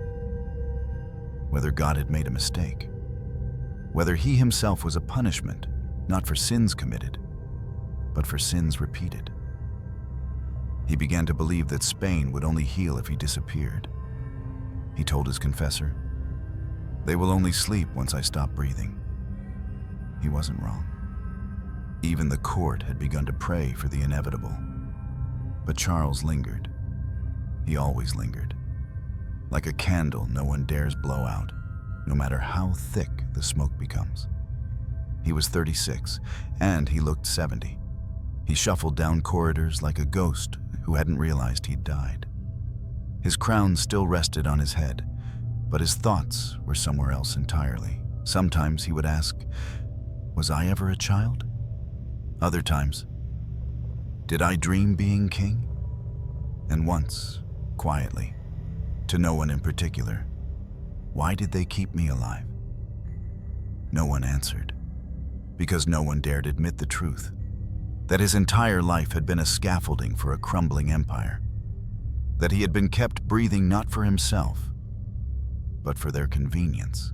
Whether God had made a mistake. Whether he himself was a punishment, not for sins committed, but for sins repeated. He began to believe that Spain would only heal if he disappeared. He told his confessor, "They will only sleep once I stop breathing." He wasn't wrong. Even the court had begun to pray for the inevitable. But Charles lingered. He always lingered. Like a candle no one dares blow out, no matter how thick the smoke becomes. He was 36, and he looked 70. He shuffled down corridors like a ghost who hadn't realized he'd died. His crown still rested on his head, but his thoughts were somewhere else entirely. Sometimes he would ask, "Was I ever a child?" Other times, "Did I dream being king?" And once, quietly, to no one in particular, "Why did they keep me alive?" No one answered, because no one dared admit the truth, that his entire life had been a scaffolding for a crumbling empire, that he had been kept breathing not for himself, but for their convenience,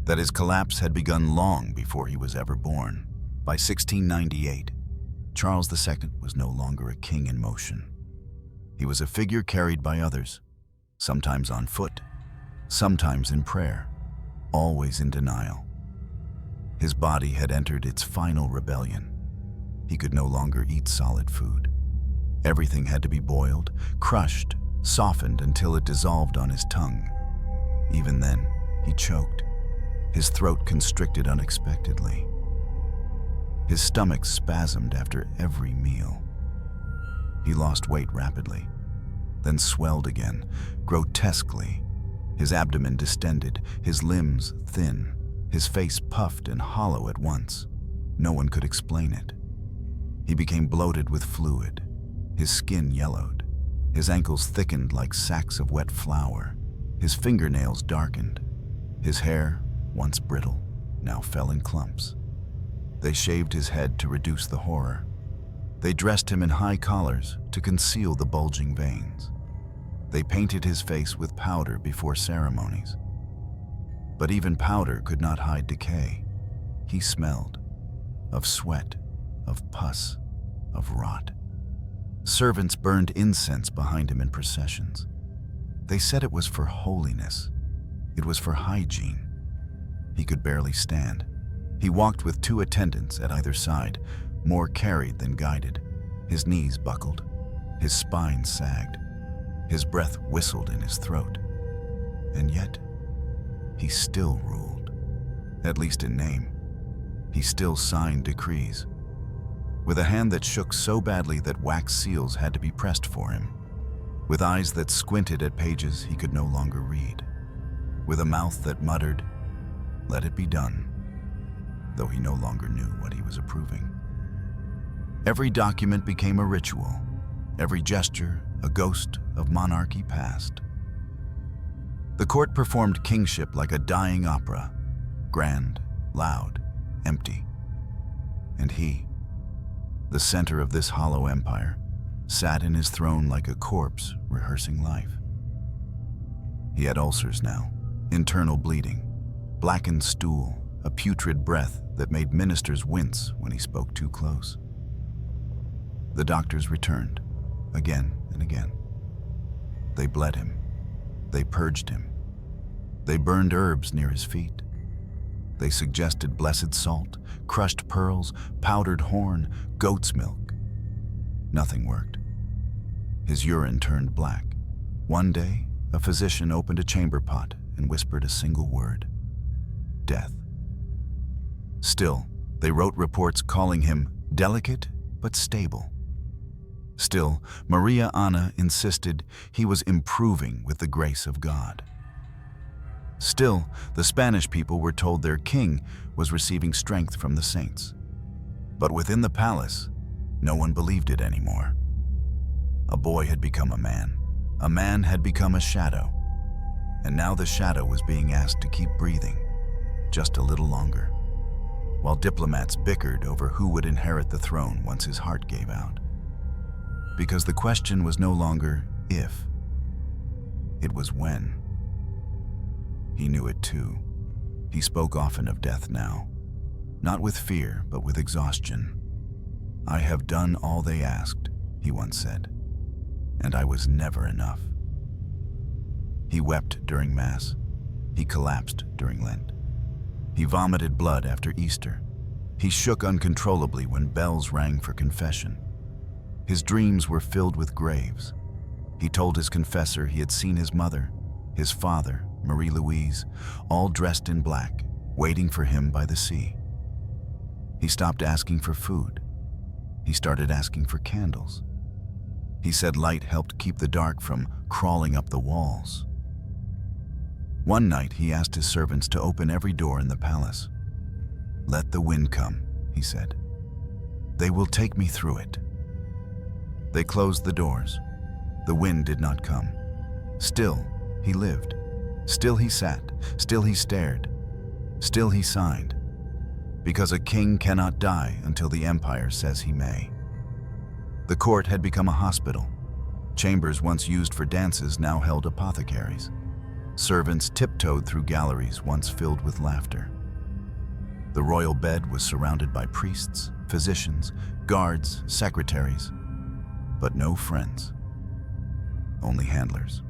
that his collapse had begun long before he was ever born. By 1698, Charles II was no longer a king in motion. He was a figure carried by others, sometimes on foot, sometimes in prayer, always in denial. His body had entered its final rebellion. He could no longer eat solid food. Everything had to be boiled, crushed, softened until it dissolved on his tongue. Even then, he choked. His throat constricted unexpectedly. His stomach spasmed after every meal. He lost weight rapidly, then swelled again, grotesquely. His abdomen distended, his limbs thin, his face puffed and hollow at once. No one could explain it. He became bloated with fluid. His skin yellowed. His ankles thickened like sacks of wet flour. His fingernails darkened. His hair, once brittle, now fell in clumps. They shaved his head to reduce the horror. They dressed him in high collars to conceal the bulging veins. They painted his face with powder before ceremonies. But even powder could not hide decay. He smelled of sweat, of pus, of rot. Servants burned incense behind him in processions. They said it was for holiness. It was for hygiene. He could barely stand. He walked with 2 attendants at either side, more carried than guided. His knees buckled. His spine sagged. His breath whistled in his throat. And yet, he still ruled. At least in name. He still signed decrees. With a hand that shook so badly that wax seals had to be pressed for him. With eyes that squinted at pages he could no longer read. With a mouth that muttered, "Let it be done," though he no longer knew what he was approving. Every document became a ritual, every gesture a ghost of monarchy past. The The court performed kingship like a dying opera, grand, loud, empty. And he, the center of this hollow empire, sat in his throne like a corpse rehearsing life. He had ulcers now, internal bleeding, blackened stool, a putrid breath that made ministers wince when he spoke too close. The doctors returned, again and again. They bled him. They purged him. They burned herbs near his feet. They suggested blessed salt, crushed pearls, powdered horn, goat's milk. Nothing worked. His urine turned black. One day, a physician opened a chamber pot and whispered a single word: death. Still, they wrote reports calling him delicate but stable. Still, Maria Anna insisted he was improving with the grace of God. Still, the Spanish people were told their king was receiving strength from the saints. But within the palace, no one believed it anymore. A boy had become a man had become a shadow, and now the shadow was being asked to keep breathing just a little longer, while diplomats bickered over who would inherit the throne once his heart gave out. Because the question was no longer if, it was when. He knew it too. He spoke often of death now, not with fear, but with exhaustion. "I have done all they asked," he once said, "and I was never enough." He wept during Mass. He collapsed during Lent. He vomited blood after Easter. He shook uncontrollably when bells rang for confession. His dreams were filled with graves. He told his confessor he had seen his mother, his father, Marie Louise, all dressed in black, waiting for him by the sea. He stopped asking for food. He started asking for candles. He said light helped keep the dark from crawling up the walls. One night he asked his servants to open every door in the palace. "Let the wind come," he said. "They will take me through it." They closed the doors. The wind did not come. Still, he lived. Still he sat. Still he stared. Still he signed. Because a king cannot die until the empire says he may. The court had become a hospital. Chambers once used for dances now held apothecaries. Servants tiptoed through galleries once filled with laughter. The royal bed was surrounded by priests, physicians, guards, secretaries, but no friends, only handlers.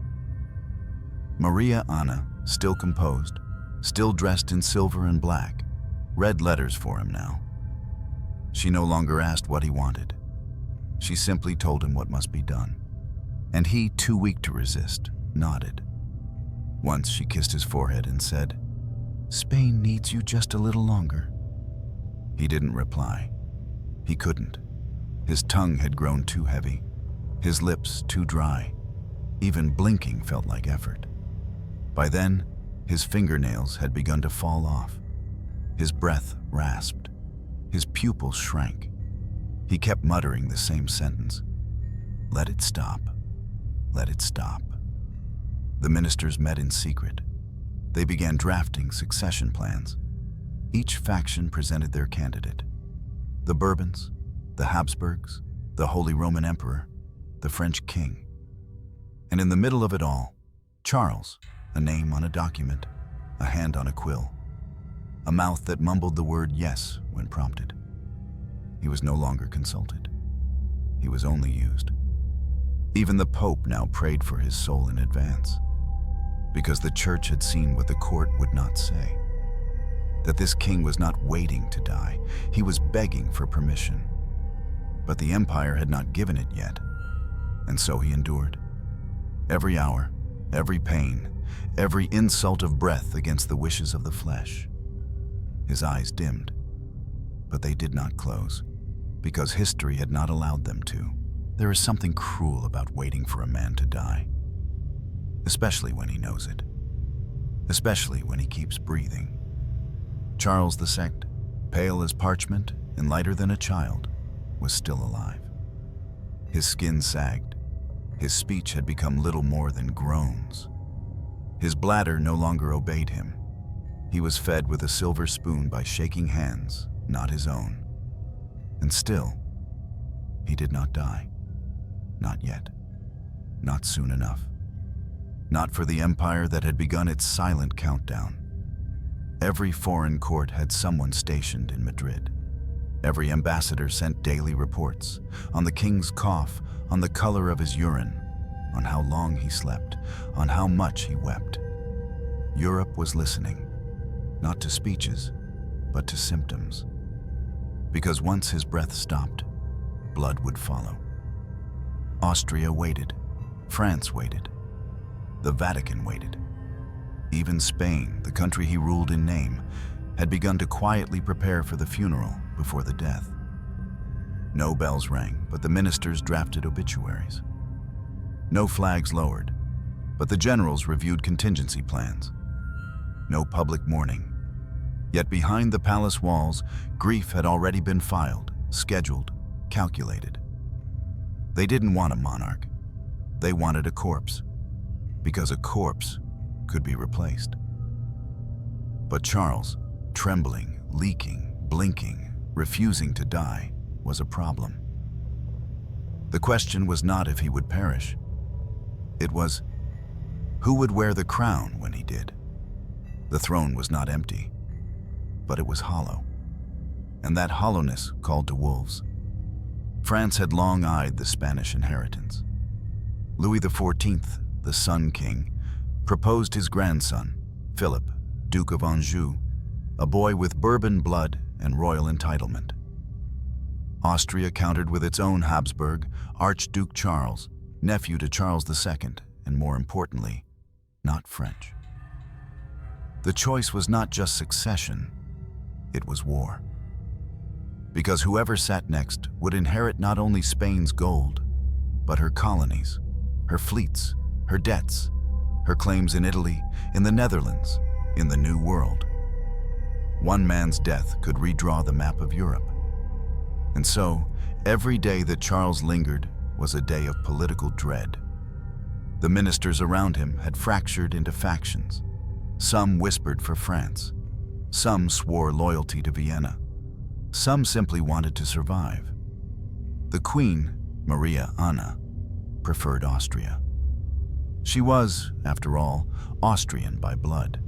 Maria Anna, still composed, still dressed in silver and black, read letters for him now. She no longer asked what he wanted. She simply told him what must be done. And he, too weak to resist, nodded. Once she kissed his forehead and said, "Spain needs you just a little longer." He didn't reply. He couldn't. His tongue had grown too heavy, his lips too dry. Even blinking felt like effort. By then, his fingernails had begun to fall off. His breath rasped. His pupils shrank. He kept muttering the same sentence. "Let it stop. Let it stop." The ministers met in secret. They began drafting succession plans. Each faction presented their candidate. The Bourbons, the Habsburgs, the Holy Roman Emperor, the French King. And in the middle of it all, Charles, a name on a document, a hand on a quill, a mouth that mumbled the word yes when prompted. He was no longer consulted. He was only used. Even the Pope now prayed for his soul in advance, because the church had seen what the court would not say. That this king was not waiting to die, he was begging for permission. But the empire had not given it yet, and so he endured. Every hour, every pain, every insult of breath against the wishes of the flesh. His eyes dimmed, but they did not close, because history had not allowed them to. There is something cruel about waiting for a man to die, especially when he knows it, especially when he keeps breathing. Charles II, pale as parchment and lighter than a child, was still alive. His skin sagged. His speech had become little more than groans. His bladder no longer obeyed him. He was fed with a silver spoon by shaking hands, not his own. And still, he did not die. Not yet. Not soon enough. Not for the empire that had begun its silent countdown. Every foreign court had someone stationed in Madrid. Every ambassador sent daily reports on the king's cough, on the color of his urine, on how long he slept, on how much he wept. Europe was listening, not to speeches, but to symptoms. Because once his breath stopped, blood would follow. Austria waited. France waited. The Vatican waited. Even Spain, the country he ruled in name, had begun to quietly prepare for the funeral before the death. No bells rang, but the ministers drafted obituaries. No flags lowered, but the generals reviewed contingency plans. No public mourning. Yet behind the palace walls, grief had already been filed, scheduled, calculated. They didn't want a monarch. They wanted a corpse, because a corpse could be replaced. But Charles, trembling, leaking, blinking, refusing to die, was a problem. The question was not if he would perish. It was, who would wear the crown when he did? The throne was not empty, but it was hollow. And that hollowness called to wolves. France had long eyed the Spanish inheritance. Louis XIV, the Sun King, proposed his grandson, Philip, Duke of Anjou, a boy with Bourbon blood and royal entitlement. Austria countered with its own Habsburg, Archduke Charles, nephew to Charles II, and more importantly, not French. The choice was not just succession, it was war. Because whoever sat next would inherit not only Spain's gold, but her colonies, her fleets, her debts, her claims in Italy, in the Netherlands, in the New World. One man's death could redraw the map of Europe. And so, every day that Charles lingered was a day of political dread. The ministers around him had fractured into factions. Some whispered for France. Some swore loyalty to Vienna. Some simply wanted to survive. The Queen, Maria Anna, preferred Austria. She was, after all, Austrian by blood.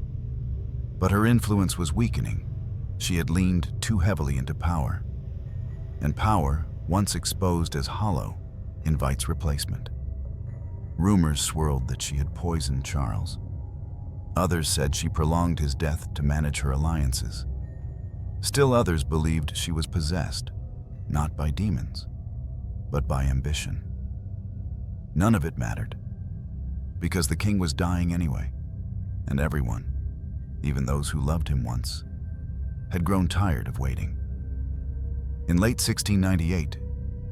But her influence was weakening. She had leaned too heavily into power. And power, once exposed as hollow, invites replacement. Rumors swirled that she had poisoned Charles. Others said she prolonged his death to manage her alliances. Still others believed she was possessed, not by demons, but by ambition. None of it mattered, because the king was dying anyway, and everyone, even those who loved him once, had grown tired of waiting. In late 1698,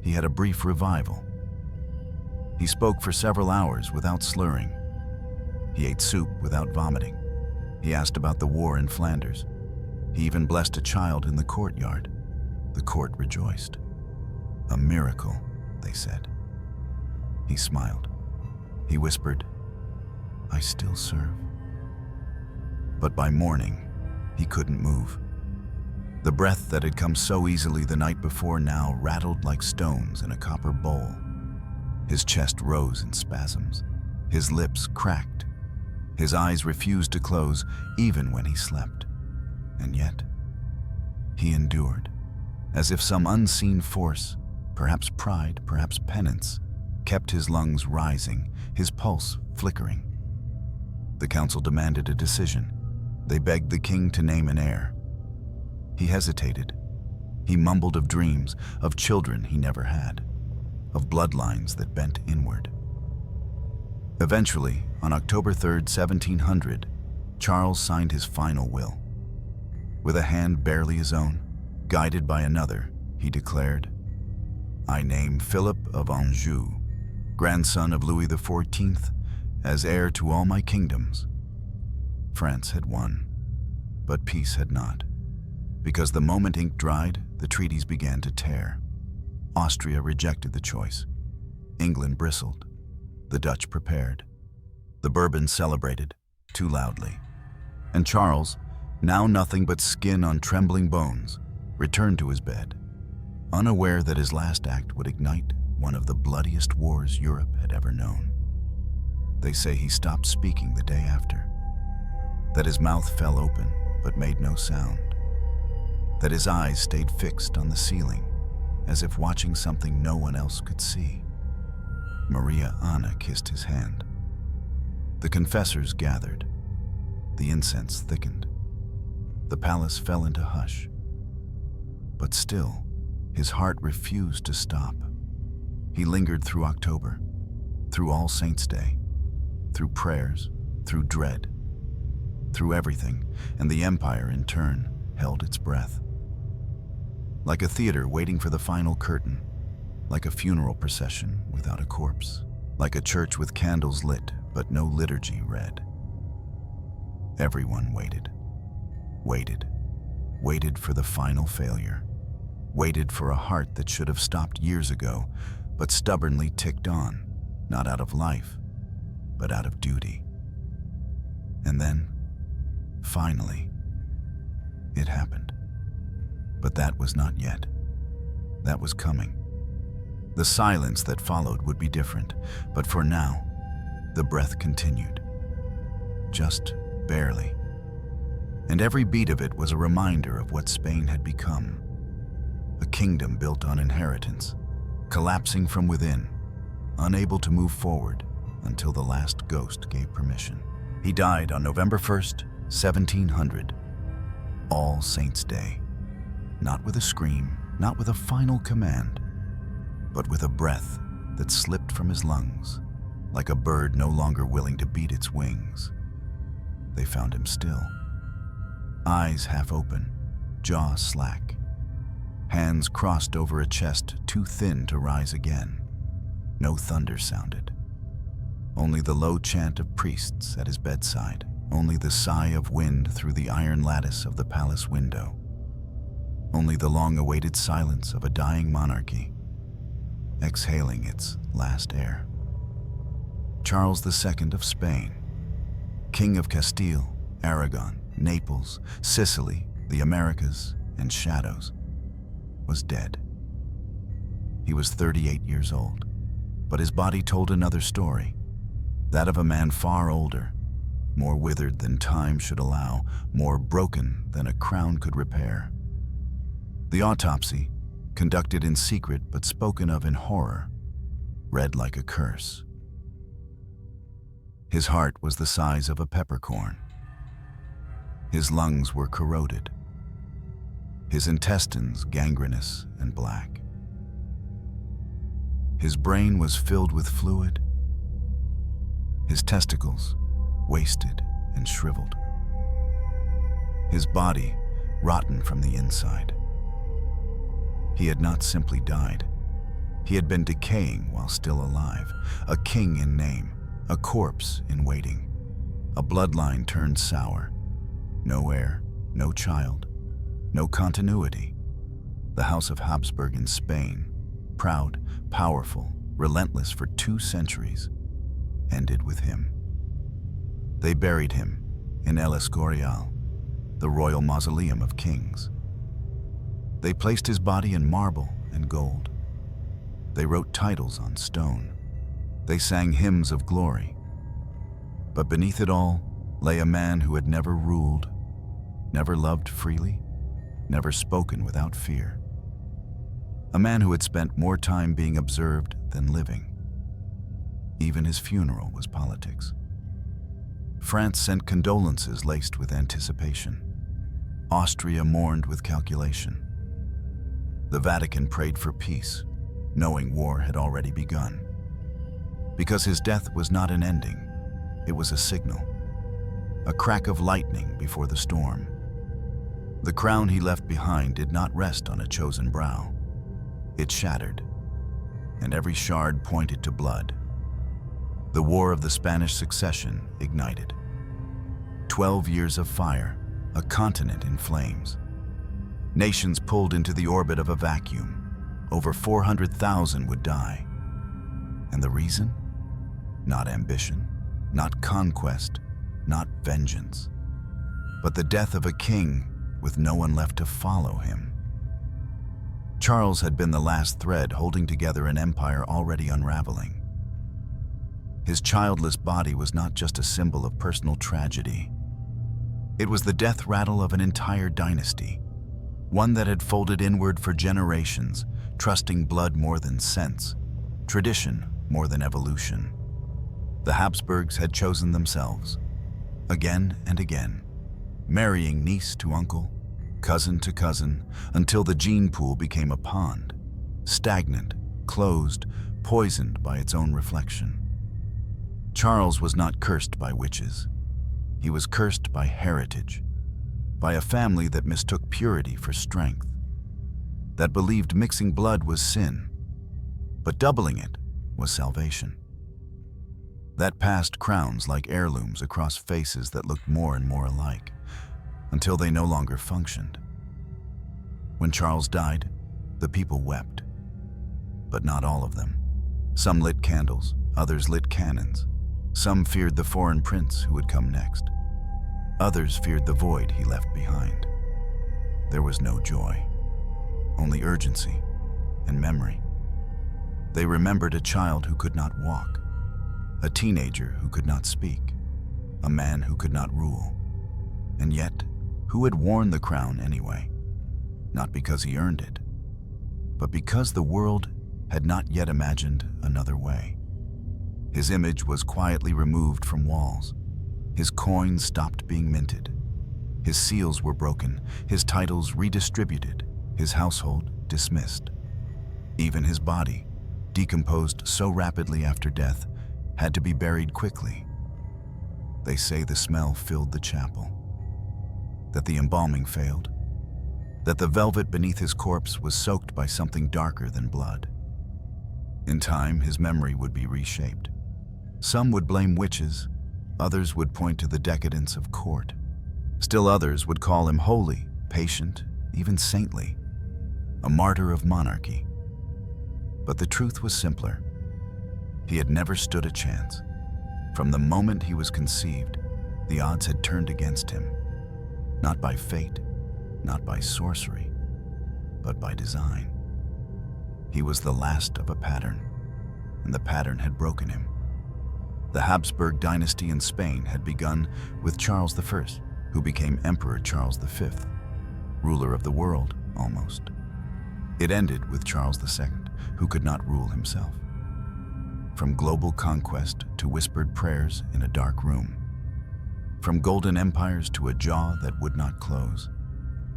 he had a brief revival. He spoke for several hours without slurring. He ate soup without vomiting. He asked about the war in Flanders. He even blessed a child in the courtyard. The court rejoiced. A miracle, they said. He smiled. He whispered, "I still serve." But by morning, he couldn't move. The breath that had come so easily the night before now rattled like stones in a copper bowl. His chest rose in spasms. His lips cracked. His eyes refused to close even when he slept. And yet, he endured, as if some unseen force, perhaps pride, perhaps penance, kept his lungs rising, his pulse flickering. The council demanded a decision. They begged the king to name an heir. He hesitated. He mumbled of dreams, of children he never had, of bloodlines that bent inward. Eventually, on October 3rd, 1700, Charles signed his final will. With a hand barely his own, guided by another, he declared, "I name Philip of Anjou, grandson of Louis XIV, as heir to all my kingdoms." France had won, but peace had not. Because the moment ink dried, the treaties began to tear. Austria rejected the choice. England bristled. The Dutch prepared. The Bourbons celebrated. too loudly. And Charles, now nothing but skin on trembling bones, returned to his bed, unaware that his last act would ignite one of the bloodiest wars Europe had ever known. They say he stopped speaking the day after, that his mouth fell open but made no sound, that his eyes stayed fixed on the ceiling as if watching something no one else could see. Maria Anna kissed his hand. The confessors gathered. The incense thickened. The palace fell into hush. But still, his heart refused to stop. He lingered through October, through All Saints' Day, through prayers, through dread, through everything, and the empire in turn held its breath. Like a theater waiting for the final curtain, like a funeral procession without a corpse, like a church with candles lit but no liturgy read. Everyone waited, waited for the final failure, waited for a heart that should have stopped years ago, but stubbornly ticked on, not out of life, but out of duty. And then, finally, it happened. But that was not yet. That was coming. The silence that followed would be different, but for now, the breath continued. Just barely. And every beat of it was a reminder of what Spain had become. A kingdom built on inheritance, collapsing from within, unable to move forward until the last ghost gave permission. He died on November 1st, 1700, All Saints' Day. Not with a scream, not with a final command, but with a breath that slipped from his lungs, like a bird no longer willing to beat its wings. They found him still, eyes half open, jaw slack, hands crossed over a chest too thin to rise again. No thunder sounded. Only the low chant of priests at his bedside, only the sigh of wind through the iron lattice of the palace window, only the long-awaited silence of a dying monarchy, exhaling its last air. Charles II of Spain, King of Castile, Aragon, Naples, Sicily, the Americas, and shadows, was dead. He was 38 years old, but his body told another story, that of a man far older, more withered than time should allow, more broken than a crown could repair. The autopsy, conducted in secret but spoken of in horror, read like a curse. His heart was the size of a peppercorn. His lungs were corroded. His intestines gangrenous and black. His brain was filled with fluid. His testicles wasted and shriveled. His body rotten from the inside. He had not simply died. He had been decaying while still alive, a king in name, a corpse in waiting, a bloodline turned sour. No heir, no child, no continuity. The House of Habsburg in Spain, proud, powerful, relentless for 2 centuries, ended with him. They buried him in El Escorial, the royal mausoleum of kings. They placed his body in marble and gold. They wrote titles on stone. They sang hymns of glory. But beneath it all lay a man who had never ruled, never loved freely, never spoken without fear. A man who had spent more time being observed than living. Even his funeral was politics. France sent condolences laced with anticipation. Austria mourned with calculation. The Vatican prayed for peace, knowing war had already begun. Because his death was not an ending, it was a signal, a crack of lightning before the storm. The crown he left behind did not rest on a chosen brow. It shattered, and every shard pointed to blood. The War of the Spanish Succession ignited. 12 years of fire, a continent in flames. Nations pulled into the orbit of a vacuum. Over 400,000 would die. And the reason? Not ambition, not conquest, not vengeance, but the death of a king with no one left to follow him. Charles had been the last thread holding together an empire already unraveling. His childless body was not just a symbol of personal tragedy. It was the death rattle of an entire dynasty, one that had folded inward for generations, trusting blood more than sense, tradition more than evolution. The Habsburgs had chosen themselves, again and again, marrying niece to uncle, cousin to cousin, until the gene pool became a pond, stagnant, closed, poisoned by its own reflection. Charles was not cursed by witches. He was cursed by heritage, by a family that mistook purity for strength, that believed mixing blood was sin, but doubling it was salvation. That passed crowns like heirlooms across faces that looked more and more alike, until they no longer functioned. When Charles died, the people wept, but not all of them. Some lit candles, others lit cannons. Some feared the foreign prince who would come next. Others feared the void he left behind. There was no joy, only urgency and memory. They remembered a child who could not walk, a teenager who could not speak, a man who could not rule, and yet who had worn the crown anyway, not because he earned it, but because the world had not yet imagined another way. His image was quietly removed from walls. His coins stopped being minted. His seals were broken, his titles redistributed, his household dismissed. Even his body, decomposed so rapidly after death, had to be buried quickly. They say the smell filled the chapel, that the embalming failed, that the velvet beneath his corpse was soaked by something darker than blood. In time, his memory would be reshaped. Some would blame witches, others would point to the decadence of court. Still others would call him holy, patient, even saintly, a martyr of monarchy. But the truth was simpler. He had never stood a chance. From the moment he was conceived, the odds had turned against him, not by fate, not by sorcery, but by design. He was the last of a pattern, and the pattern had broken him. The Habsburg dynasty in Spain had begun with Charles I, who became Emperor Charles V, ruler of the world, almost. It ended with Charles II, who could not rule himself. From global conquest to whispered prayers in a dark room. From golden empires to a jaw that would not close.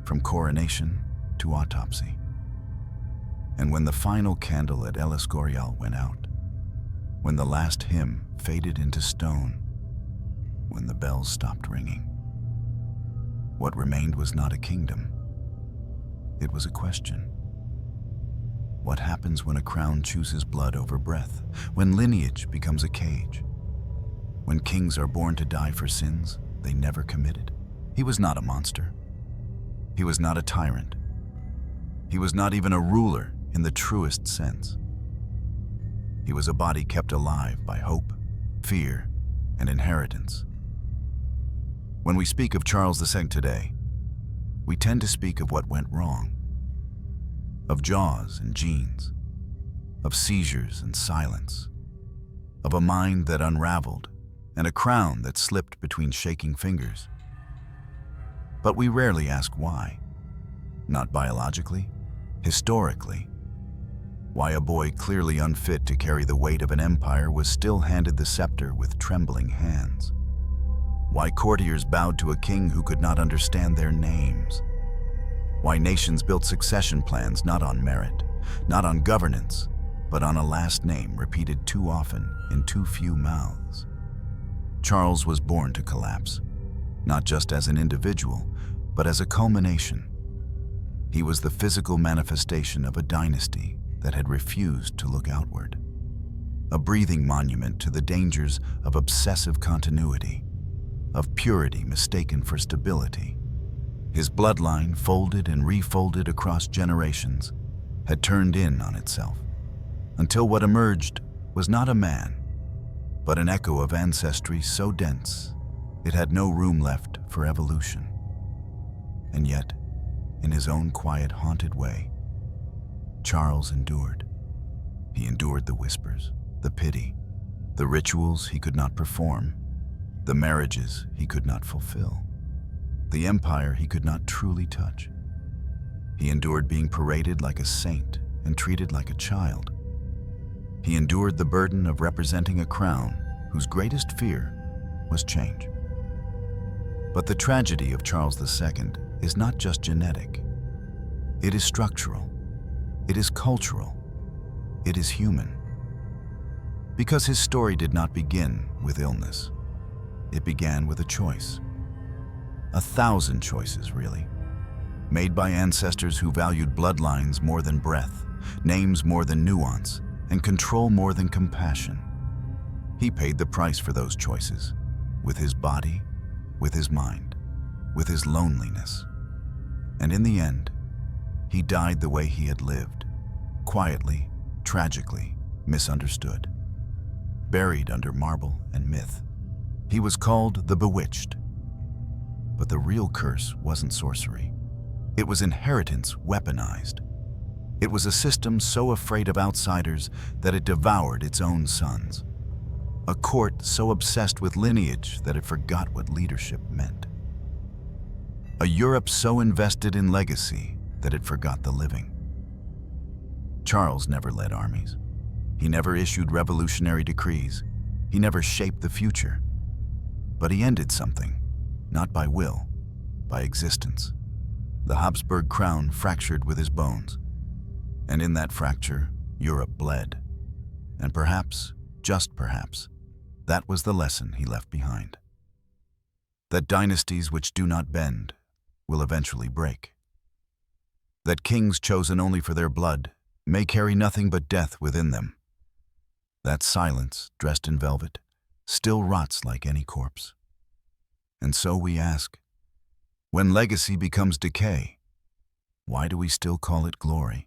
From coronation to autopsy. And when the final candle at El Escorial went out, when the last hymn faded into stone, when the bells stopped ringing, what remained was not a kingdom. It was a question. What happens when a crown chooses blood over breath? When lineage becomes a cage? When kings are born to die for sins they never committed? He was not a monster. He was not a tyrant. He was not even a ruler in the truest sense. He was a body kept alive by hope, fear, and inheritance. When we speak of Charles II today, we tend to speak of what went wrong, of jaws and genes, of seizures and silence, of a mind that unraveled and a crown that slipped between shaking fingers. But we rarely ask why. Not biologically, historically. Why a boy clearly unfit to carry the weight of an empire was still handed the scepter with trembling hands. Why courtiers bowed to a king who could not understand their names. Why nations built succession plans not on merit, not on governance, but on a last name repeated too often in too few mouths. Charles was born to collapse, not just as an individual, but as a culmination. He was the physical manifestation of a dynasty that had refused to look outward. A breathing monument to the dangers of obsessive continuity, of purity mistaken for stability. His bloodline, folded and refolded across generations, had turned in on itself, until what emerged was not a man, but an echo of ancestry so dense It had no room left for evolution. And yet, in his own quiet, haunted way, Charles endured. He endured the whispers, the pity, the rituals he could not perform, the marriages he could not fulfill, the empire he could not truly touch. He endured being paraded like a saint and treated like a child. He endured the burden of representing a crown whose greatest fear was change. But the tragedy of Charles II is not just genetic. It is structural. It is cultural. It is human. Because his story did not begin with illness. It began with a choice. 1,000 choices, really, made by ancestors who valued bloodlines more than breadth, names more than nuance, and control more than compassion. He paid the price for those choices, with his body, with his mind, with his loneliness. And in the end, he died the way he had lived, quietly, tragically, misunderstood, buried under marble and myth. He was called the Bewitched. But the real curse wasn't sorcery. It was inheritance weaponized. It was a system so afraid of outsiders that it devoured its own sons. A court so obsessed with lineage that it forgot what leadership meant. A Europe so invested in legacy that it forgot the living. Charles never led armies. He never issued revolutionary decrees. He never shaped the future. But he ended something, not by will, by existence. The Habsburg crown fractured with his bones. And in that fracture, Europe bled. And perhaps, just perhaps, that was the lesson he left behind. That dynasties which do not bend will eventually break. That kings chosen only for their blood may carry nothing but death within them. That silence, dressed in velvet, still rots like any corpse. And so we ask, when legacy becomes decay, why do we still call it glory?